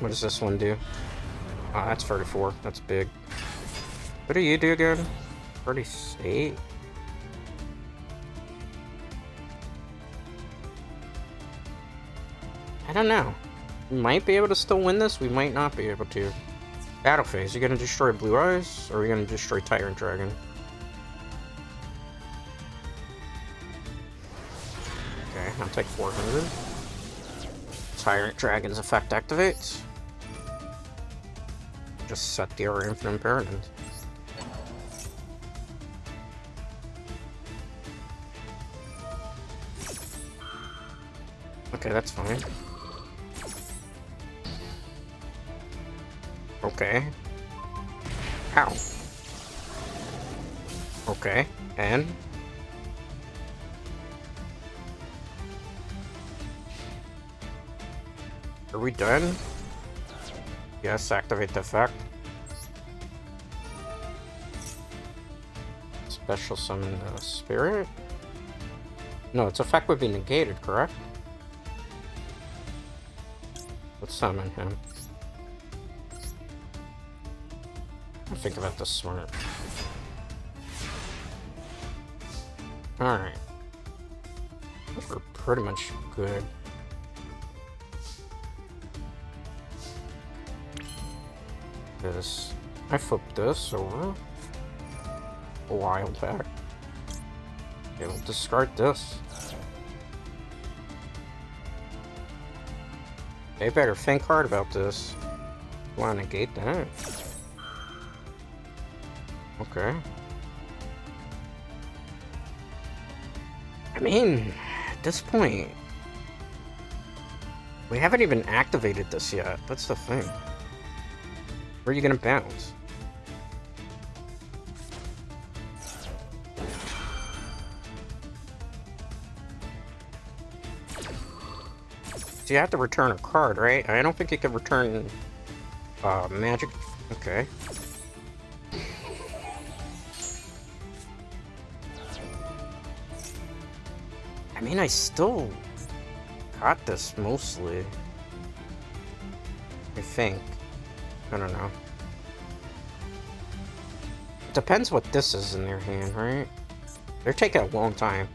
What does this one do? Oh, that's 34. That's big. What do you do again? 38? I don't know. We might be able to still win this, we might not be able to. Battle phase, you gonna destroy Blue Eyes, or are you gonna destroy Tyrant Dragon? Okay, I'll take 400. Tyrant Dragon's effect activates. Just set the other Infinite Impermanence. Okay, that's fine. Okay. Ow. Okay, and? Are we done? Yes, activate the effect. Special summon the spirit? No, its effect would be negated, correct? Let's summon him. I'll think about this smart. Alright. We're pretty much good. This. I flipped this over. a while back. Okay, we'll discard this. They better think hard about this. Want to negate that? Okay. I mean, at this point, we haven't even activated this yet. That's the thing. Where are you gonna bounce? So you have to return a card, right? I don't think you can return magic. Okay. I mean, I still got this mostly. I think. I don't know. Depends what this is in their hand, right? They're taking a long time.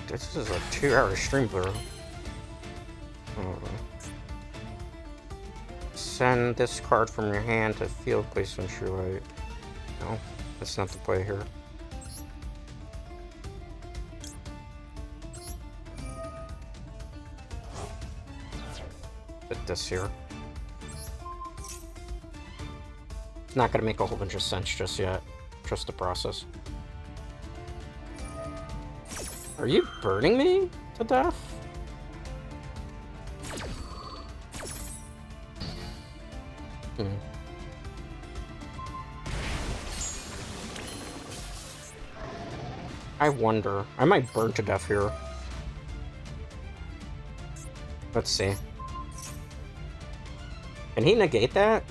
This is a 2-hour stream, bro. Send this card from your hand to field placement true light. No, that's not the play here. Put this here. It's not gonna make a whole bunch of sense just yet. Trust the process. Are you burning me to death? I wonder. I might burn to death here. Let's see. Can he negate that?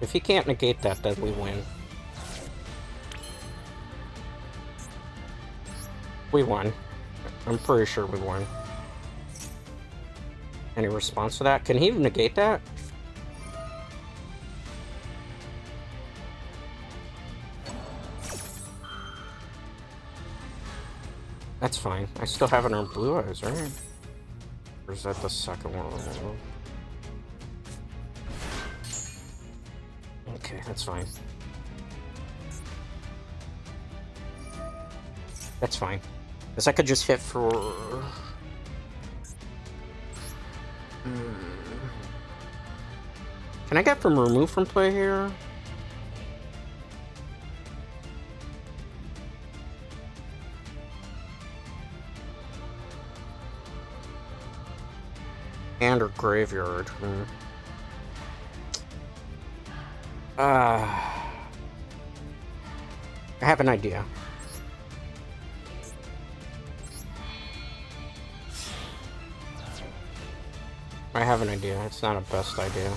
If he can't negate that, then we win. We won. I'm pretty sure we won. Any response to that? Can he negate that? That's fine. I still haven't earned blue eyes, right? Or is that the second one? Okay, that's fine. That's fine. Because I could just hit for... Can I get from remove from play here? And or graveyard. I have an idea. I have an idea. It's not a best idea.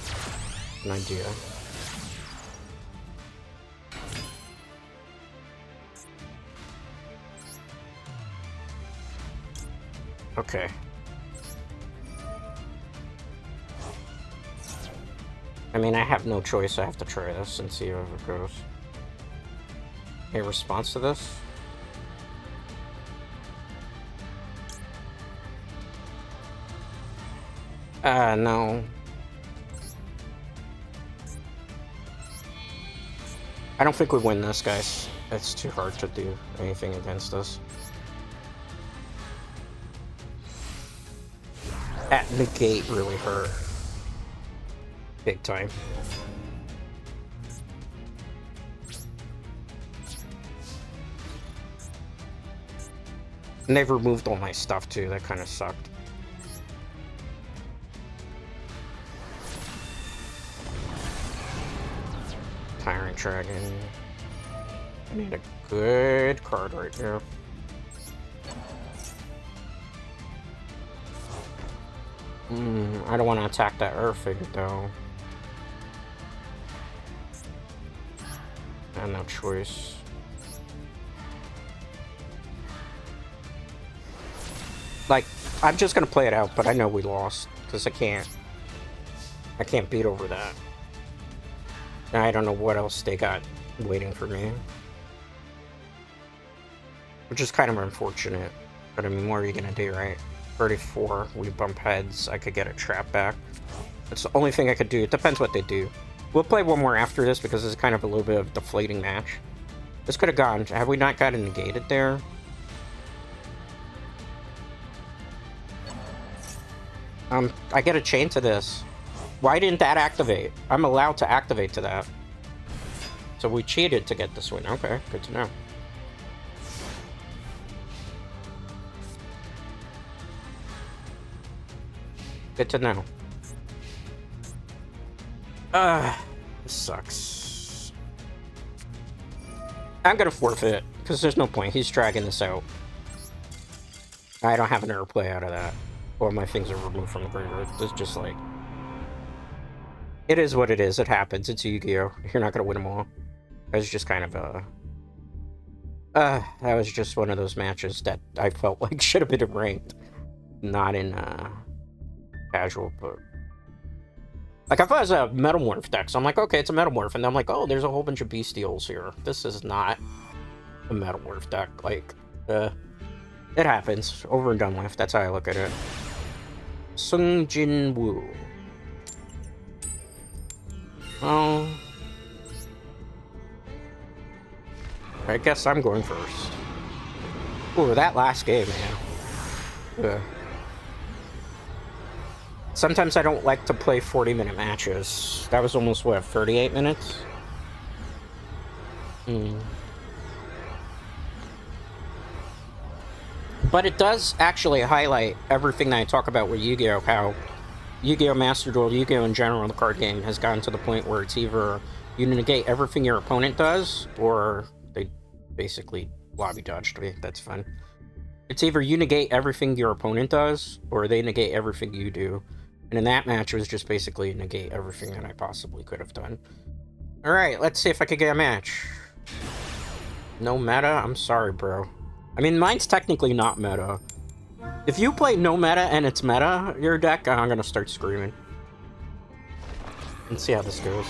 An idea. Okay. I mean, I have no choice. I have to try this and see how it goes. A response to this? No. I don't think we win this, guys. It's too hard to do anything against us. That negate really hurt. Big time. And they've removed all my stuff too, that kind of sucked. Tyrant Dragon. I need a good card right here. I don't want to attack that Earthing though. I have no choice. Like, I'm just gonna play it out, but I know we lost because I can't beat over that. And I don't know what else they got waiting for me, which is kind of unfortunate. But I mean, what are you gonna do, right? 34, we bump heads. I could get a trap back. That's the only thing I could do. It depends what they do. We'll play one more after this because it's kind of a little bit of a deflating match. This could have gone. Have we not gotten negated there? I get a chain to this. Why didn't that activate? I'm allowed to activate to that. So we cheated to get this win. Okay, good to know. Good to know. This sucks. I'm gonna forfeit, because there's no point. He's dragging this out. I don't have an airplay out of that. Or my things are removed from the graveyard. It's just like... It is what it is. It happens. It's Yu-Gi-Oh! You're not gonna win them all. That was just kind of a... that was just one of those matches that I felt like should have been ranked. Not in, casual, but... Like, I thought it was a Metamorph deck, so I'm like, okay, it's a Metamorph, and then I'm like, oh, there's a whole bunch of Bestials here. This is not a Metamorph deck. Like, it happens. Over and done with. That's how I look at it. Sung Jin Woo. Oh... I guess I'm going first. Ooh, that last game, man. Yeah. Sometimes I don't like to play 40-minute matches. That was almost, what, 38 minutes? But it does actually highlight everything that I talk about with Yu-Gi-Oh! How Yu-Gi-Oh! Master Duel, Yu-Gi-Oh! In general, the card game, has gotten to the point where it's either you negate everything your opponent does, or they basically lobby dodged me. That's fun. It's either you negate everything your opponent does, or they negate everything you do. And in that match, it was just basically negate everything that I possibly could have done. Alright, let's see if I could get a match. No meta? I'm sorry, bro. I mean, mine's technically not meta. If you play no meta and it's meta, your deck, I'm gonna start screaming. Let's see how this goes.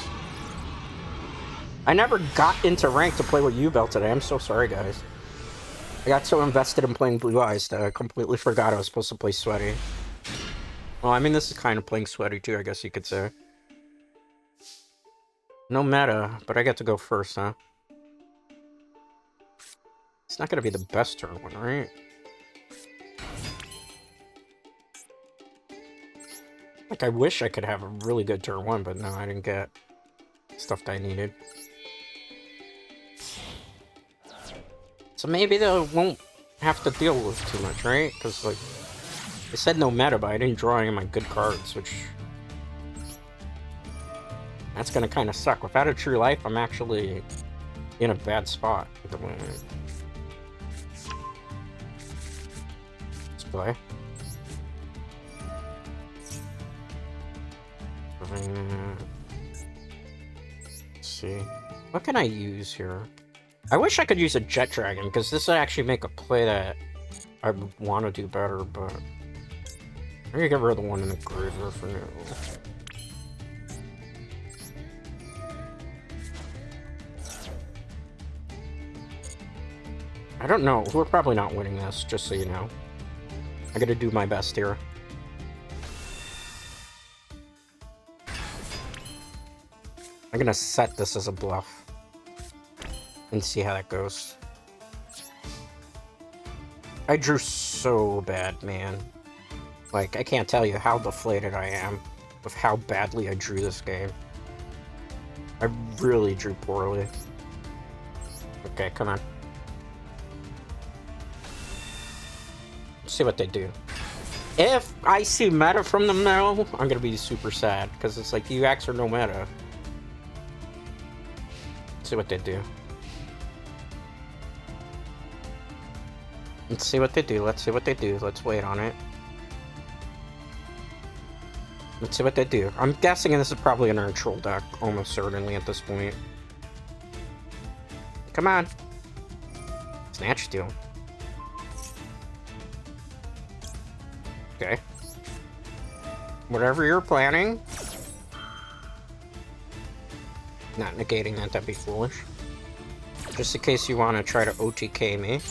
I never got into rank to play with U-Bell today. I'm so sorry, guys. I got so invested in playing Blue Eyes that I completely forgot I was supposed to play Sweaty. Well, I mean, this is kind of playing Sweaty, too, I guess you could say. No meta, but I get to go first, huh? It's not gonna be the best turn one, right? Like, I wish I could have a really good turn one, but no, I didn't get stuff that I needed. So maybe they won't have to deal with too much, right? Because, like, they said no meta, but I didn't draw any of my good cards, which... That's gonna kind of suck. Without a True Life, I'm actually in a bad spot at the moment. Let's play. Let's see. What can I use here? I wish I could use a Jet Dragon, because this would actually make a play that I want to do better, but... I'm gonna get rid of the one in the graveyard for now. I don't know. We're probably not winning this, just so you know. I gotta do my best here. I'm gonna set this as a bluff. And see how that goes. I drew so bad, man. Like, I can't tell you how deflated I am with how badly I drew this game. I really drew poorly. Okay, come on. Let's see what they do. If I see meta from them now, I'm gonna be super sad, because it's like, you X or no meta. Let's see what they do. Let's see what they do. Let's see what they do. Let's wait on it. Let's see what they do. I'm guessing this is probably an neutral deck, almost certainly at this point. Come on. Snatch Steal. Okay. Whatever you're planning. Not negating that, that'd be foolish. Just in case you want to try to OTK me.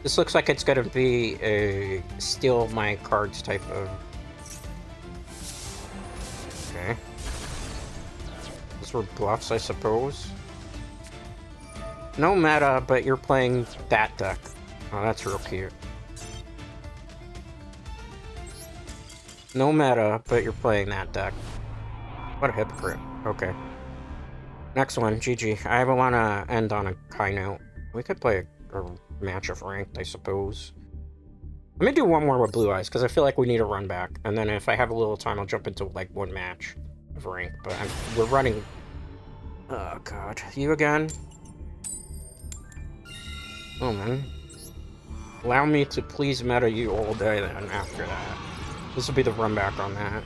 This looks like it's gonna be a steal my cards type of... Okay. Those were bluffs, I suppose. No meta, but you're playing that deck. Oh, that's real cute. No meta, but you're playing that deck. What a hypocrite. Okay. Next one, GG. I want to end on a high note. We could play a match of ranked, I suppose. Let me do one more with Blue Eyes, because I feel like we need a run back. And then if I have a little time, I'll jump into, like, one match of rank. But we're running... Oh, God. You again? Oh, man. Allow me to please meta you all day, then, after that. This will be the run back on that.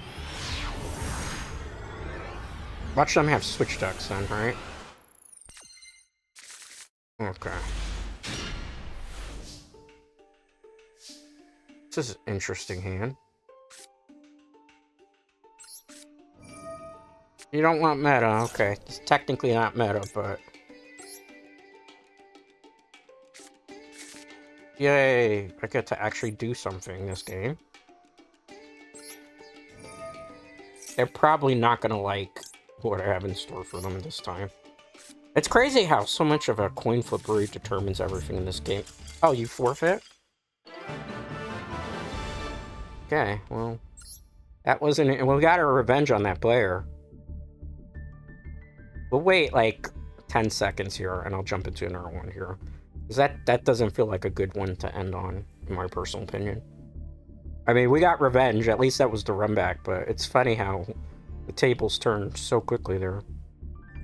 Watch them have switch decks, then, right? Okay. This is an interesting hand. You don't want meta, okay. It's technically not meta, but... Yay! I get to actually do something this game. They're probably not gonna like what I have in store for them this time. It's crazy how so much of a coin flippery determines everything in this game. Oh, you forfeit? Okay, well... That wasn't it. We got our revenge on that player. We'll wait, like, 10 seconds here, and I'll jump into another one here. Because that doesn't feel like a good one to end on, in my personal opinion. I mean, we got revenge. At least that was the run back, but it's funny how the tables turned so quickly there.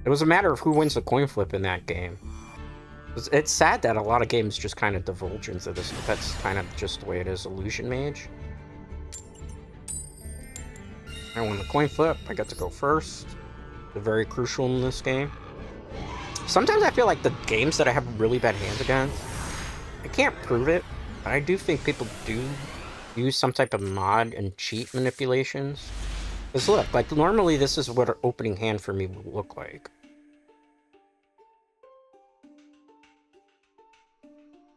It was a matter of who wins the coin flip in that game. It's sad that a lot of games just kind of divulge into this, but that's kind of just the way it is. Illusion Mage. I won the coin flip. I got to go first. They're very crucial in this game. Sometimes I feel like the games that I have really bad hands against, I can't prove it, but I do think people do use some type of mod and cheat manipulations. Because look, like normally this is what an opening hand for me would look like.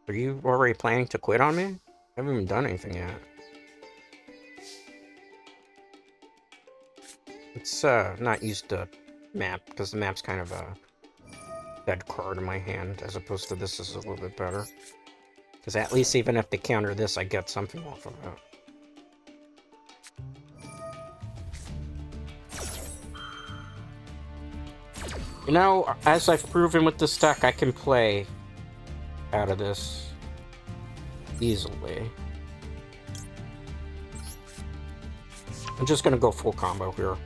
Are you already planning to quit on me? I haven't even done anything yet. Let's not use the map, because the map's kind of a dead card in my hand, as opposed to this is a little bit better. Because at least even if they counter this, I get something off of it. You know, as I've proven with this deck, I can play out of this easily. I'm just gonna go full combo here.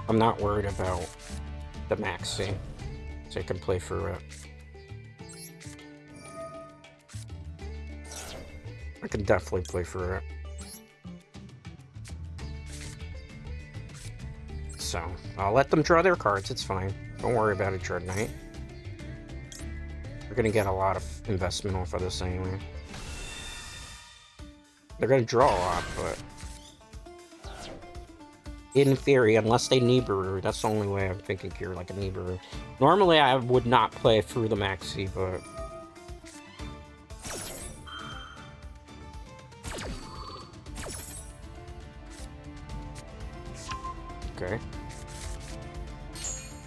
I'm not worried about the maxi, so I can play through it. I can definitely play through it. So, I'll let them draw their cards, it's fine. Don't worry about it, Dreadknight. We're gonna get a lot of investment off of this anyway. They're gonna draw a lot, but... in theory, unless they Nibiru, that's the only way I'm thinking here, like a Nibiru. Normally, I would not play through the maxi, but... Okay.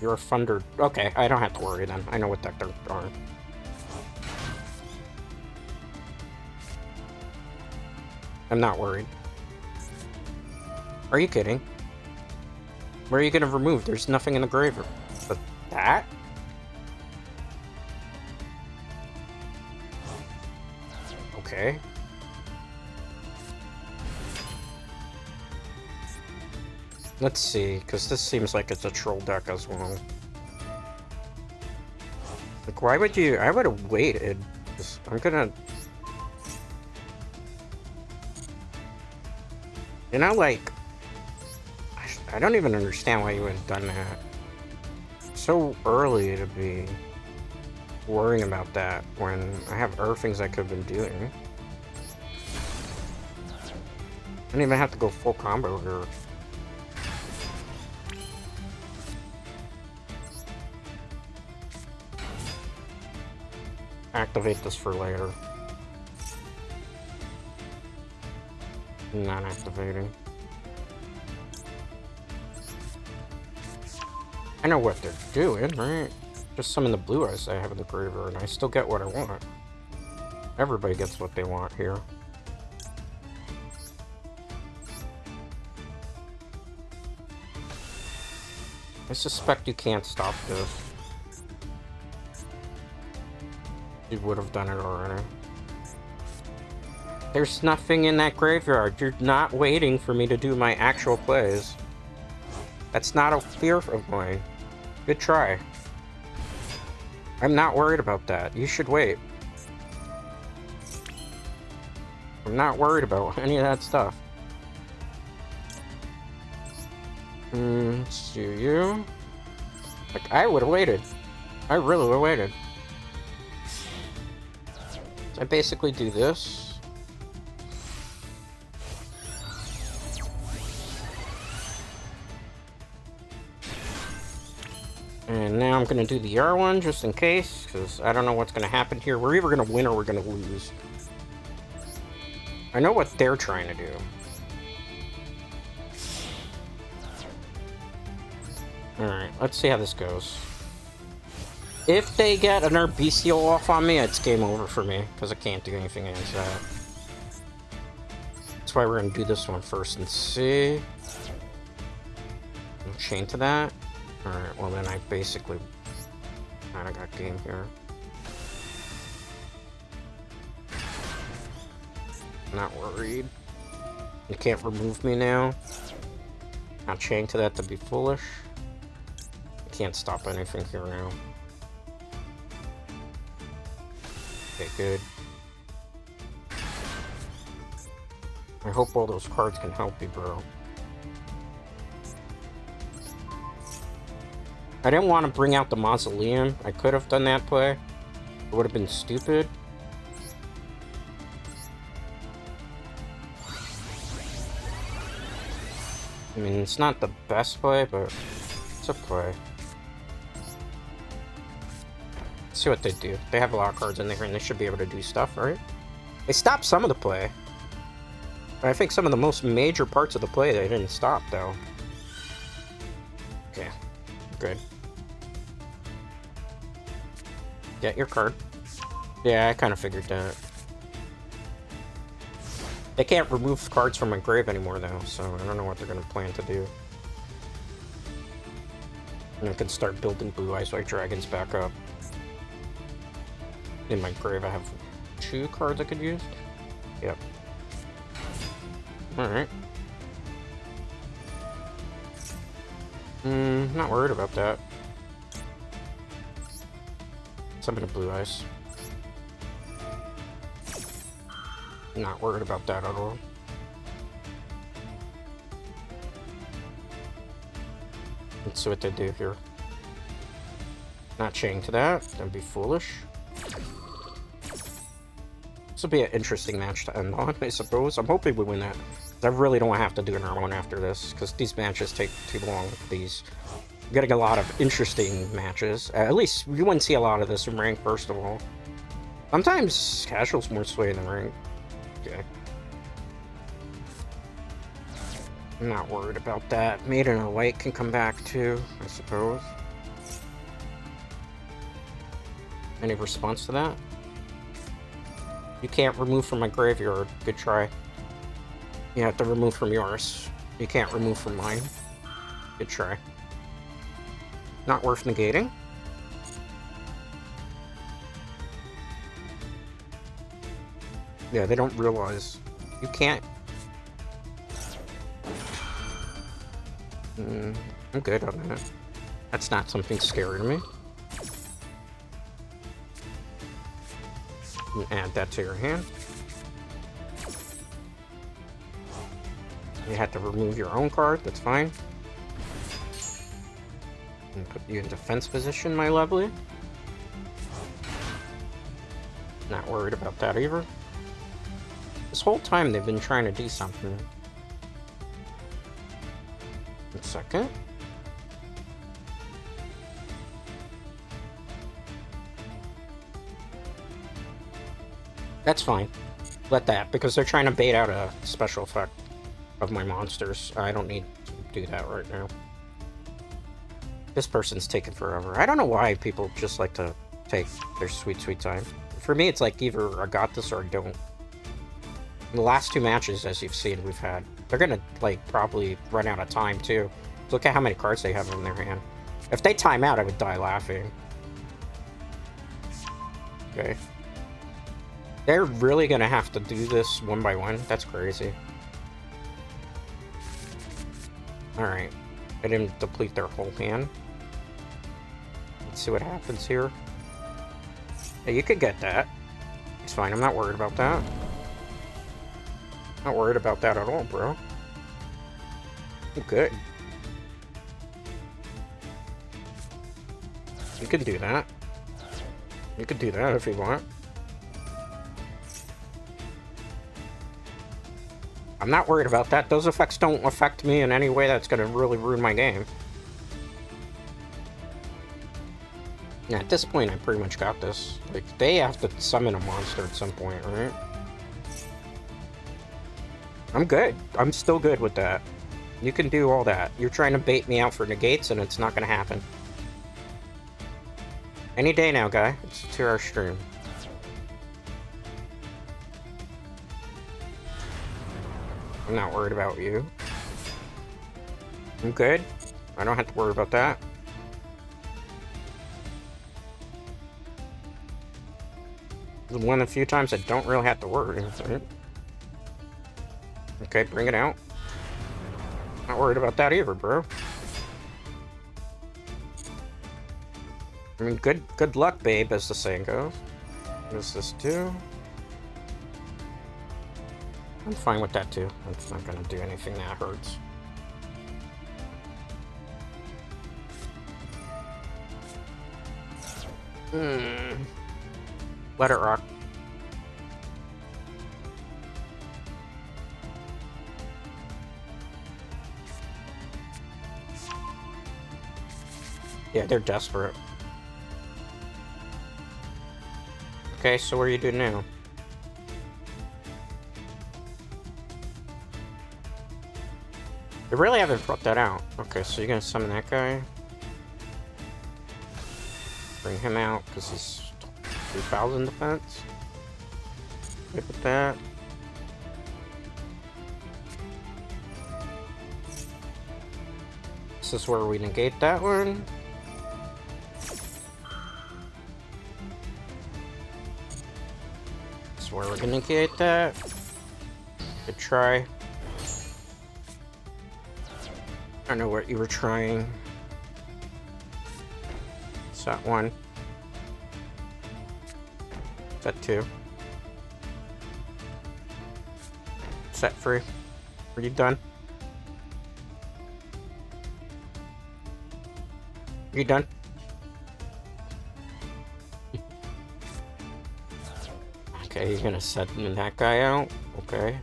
You're a Thunder... Okay, I don't have to worry then. I know what deck they're on. I'm not worried. Are you kidding? Where are you gonna remove? There's nothing in the graveyard. But that? Okay. Let's see, because this seems like it's a troll deck as well. Like, why would you... I would have waited. I'm gonna... You know, like... I don't even understand why you would have done that. So early to be worrying about that when I have other things I could have been doing. I don't even have to go full combo here. Activate this for later. Not activating. I know what they're doing, right? Just summon the blue eyes I have in the graveyard, and I still get what I want. Everybody gets what they want here. I suspect you can't stop this. You would have done it already. There's nothing in that graveyard. You're not waiting for me to do my actual plays. That's not a fear of mine. Good try. I'm not worried about that. You should wait. I'm not worried about any of that stuff. Let's do you. Like, I would have waited. I really would have waited. So I basically do this. And now I'm going to do the R1 just in case, because I don't know what's going to happen here. We're either going to win or we're going to lose. I know what they're trying to do. Alright, let's see how this goes. If they get another bestial off on me, it's game over for me, because I can't do anything against that. That's why we're going to do this one first and see. Chain to that. Alright, well then I basically kinda got game here. Not worried. You can't remove me now. Not chain to that to be foolish. Can't stop anything here now. Okay, good. I hope all those cards can help you, bro. I didn't want to bring out the Mausoleum. I could have done that play. It would have been stupid. I mean, it's not the best play, but it's a play. Let's see what they do. They have a lot of cards in there, and they should be able to do stuff, right? They stopped some of the play. But I think some of the most major parts of the play they didn't stop, though. Okay. Good. Get your card. Yeah, I kind of figured that. They can't remove cards from my grave anymore, though, so I don't know what they're going to plan to do. And I can start building Blue Eyes White Dragons back up. In my grave, I have 2 cards I could use. Yep. Alright. Not worried about that. Summon a Blue Eyes. Not worried about that at all. Let's see what they do here. Not chain to that. That'd be foolish. This will be an interesting match to end on, I suppose. I'm hoping we win that. I really don't have to do another one after this, because these matches take too long with these. We're getting a lot of interesting matches. At least you wouldn't see a lot of this in rank, first of all. Sometimes casual's more sway than rank. Okay. I'm not worried about that. Maiden of White can come back too, I suppose. Any response to that? You can't remove from my graveyard. Good try. You have to remove from yours. You can't remove from mine. Good try. Not worth negating. Yeah, they don't realize. You can't. I'm good on that. That's not something scary to me. And add that to your hand. You have to remove your own card, that's fine. And put you in defense position, my lovely. Not worried about that either. This whole time they've been trying to do something. One second. That's fine. Let that, because they're trying to bait out a special effect of my monsters. I don't need to do that right now. This person's taking forever. I don't know why people just like to take their sweet, sweet time. For me, it's like either I got this or I don't. The last 2 matches, as you've seen, we've had, they're gonna, like, probably run out of time, too. Look at how many cards they have in their hand. If they time out, I would die laughing. Okay. They're really gonna have to do this one by one? That's crazy. Alright. I didn't deplete their whole hand. Let's see what happens here. Yeah, you could get that. It's fine, I'm not worried about that. Not worried about that at all, bro. I'm good. You can do that. You can do that if you want. I'm not worried about that. Those effects don't affect me in any way that's going to really ruin my game. Yeah, at this point, I pretty much got this. Like, they have to summon a monster at some point, right? I'm good. I'm still good with that. You can do all that. You're trying to bait me out for negates, and it's not going to happen. Any day now, guy. It's a 2-hour stream. I'm not worried about you. I'm good. I don't have to worry about that. One of the few times I don't really have to worry. Okay, bring it out. Not worried about that either, bro. I mean, good luck, babe, as the saying goes. What does this do? I'm fine with that, too. It's not gonna do anything that hurts. Let it rock. Yeah, they're desperate. Okay, so what are you doing now? They really haven't brought that out. Okay, so you're gonna summon that guy. Bring him out, because he's 3,000 defense. Good with that. This is where we negate that one. This is where we're gonna negate that. Good try. I don't know what you were trying. Is that 1? Is that 2? Set free. Are you done? You done? Okay, you're gonna set that guy out. Okay.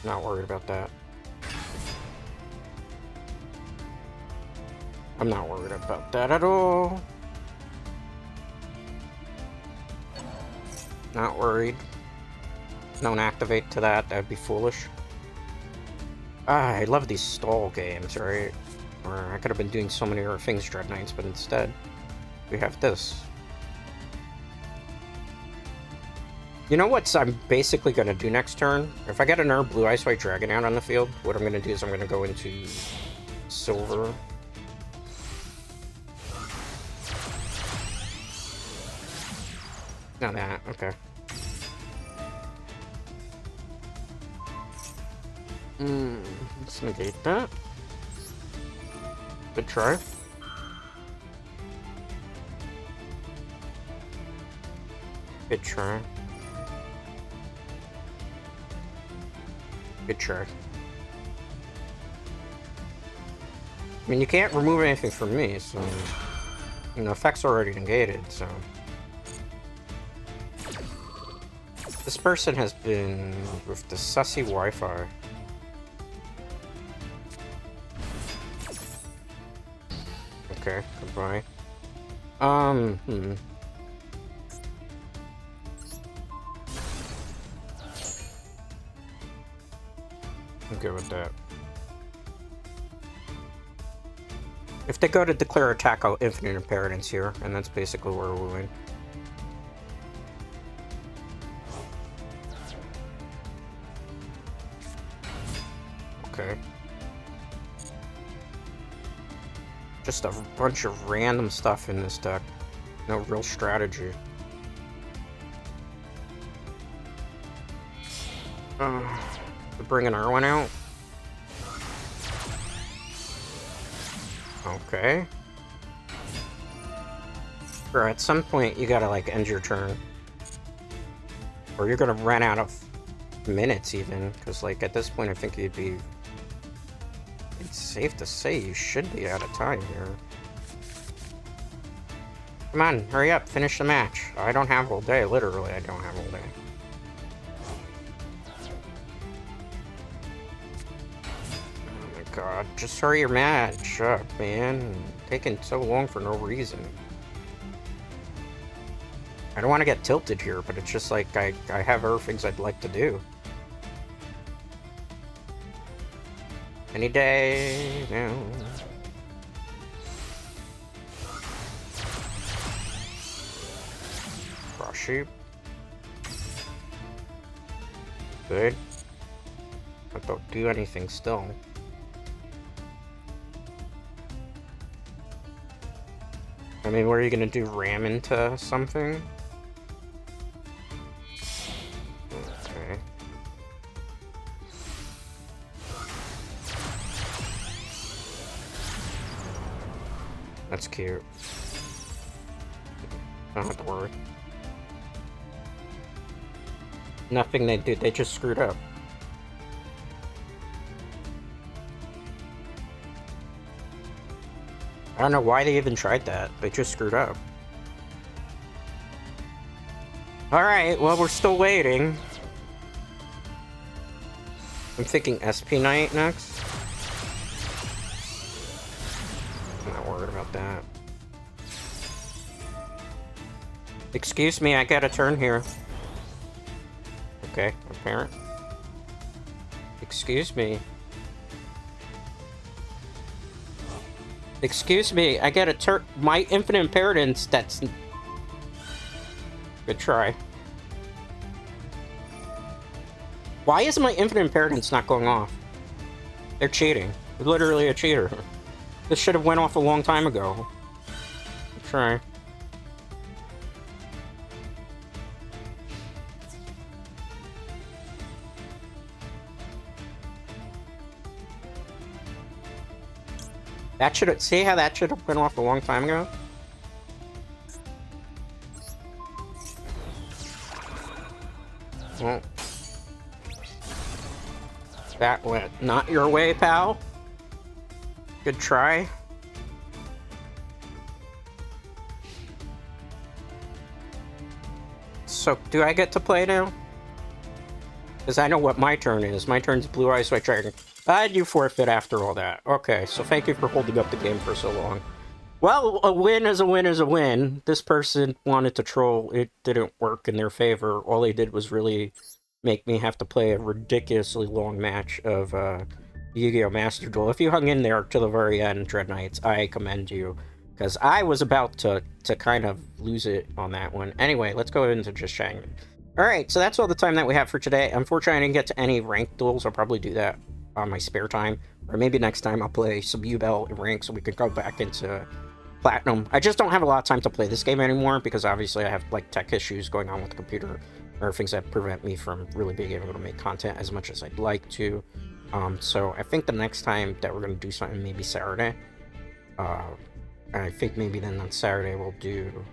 Not worried about that. I'm not worried about that at all. Not worried. Don't activate to that. That'd be foolish. I love these stall games, right? Or I could have been doing so many other things, Dreadknights, but instead, we have this. You know what I'm basically going to do next turn? If I get another Blue Ice White Dragon out on the field, what I'm going to do is I'm going to go into Silver. Not that, okay. Let's negate that. Good try. Good try. Good try. I mean, you can't remove anything from me, so... You know, effects are already negated, so... This person has been with the sussy Wi-Fi. Okay, goodbye. I'm good with that. If they go to declare attack, I'll infinite inheritance here, and that's basically where we win. Okay. Just a bunch of random stuff in this deck. No real strategy. We're bringing Irwin out. Okay. Or at some point, you gotta, like, end your turn. Or you're gonna run out of minutes, even. Because, like, at this point, I think you'd be... It's safe to say you should be out of time here. Come on, hurry up, finish the match. I don't have all day, literally, I don't have all day. Oh my god, just hurry your match up, man. Taking so long for no reason. I don't want to get tilted here, but it's just like I have other things I'd like to do. Any day now. Cross sheep. Good. But don't do anything still. I mean, what are you gonna do? Ram into something? Okay. That's cute. Don't have to worry. Nothing they did, they just screwed up. I don't know why they even tried that. They just screwed up. Alright, well, we're still waiting. I'm thinking SP Knight next. I'm not worried about that. Excuse me, I got a turn here. Okay, apparent. Excuse me. Excuse me, I get a turn. My infinite inheritance, that's... Good try. Why is my infinite inheritance not going off? They're cheating. They're literally a cheater. This should have went off a long time ago. Good try. That should have... See how that should have been off a long time ago? Well... That went not your way, pal. Good try. So, do I get to play now? Because I know what my turn is. My turn's Blue Eyes White Dragon. You forfeit after all that. Okay, so thank you for holding up the game for so long. Well, a win is a win is a win. This person wanted to troll. It didn't work in their favor. All they did was really make me have to play a ridiculously long match of Yugioh Master Duel. If you hung in there to the very end, Dreadknights, I commend you. Because I was about to kind of lose it on that one. Anyway, let's go into just chatting. Alright, so that's all the time that we have for today. Unfortunately, I didn't get to any ranked duels. I'll probably do that on my spare time. Or maybe next time I'll play some U-Bell and rank so we can go back into Platinum. I just don't have a lot of time to play this game anymore because obviously I have like tech issues going on with the computer or things that prevent me from really being able to make content as much as I'd like to. So I think the next time that we're going to do something, maybe Saturday. I think maybe then on Saturday we'll do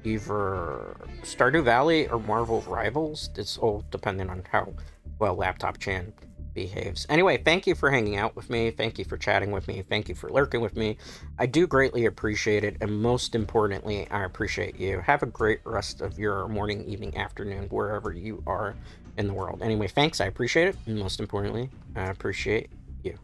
either Stardew Valley or Marvel Rivals. It's all dependent on how well Laptop Chan behaves. Anyway, thank you for hanging out with me. Thank you for chatting with me. Thank you for lurking with me. I do greatly appreciate it. And most importantly, I appreciate you. Have a great rest of your morning, evening, afternoon, wherever you are in the world. Anyway, thanks. I appreciate it. And most importantly, I appreciate you.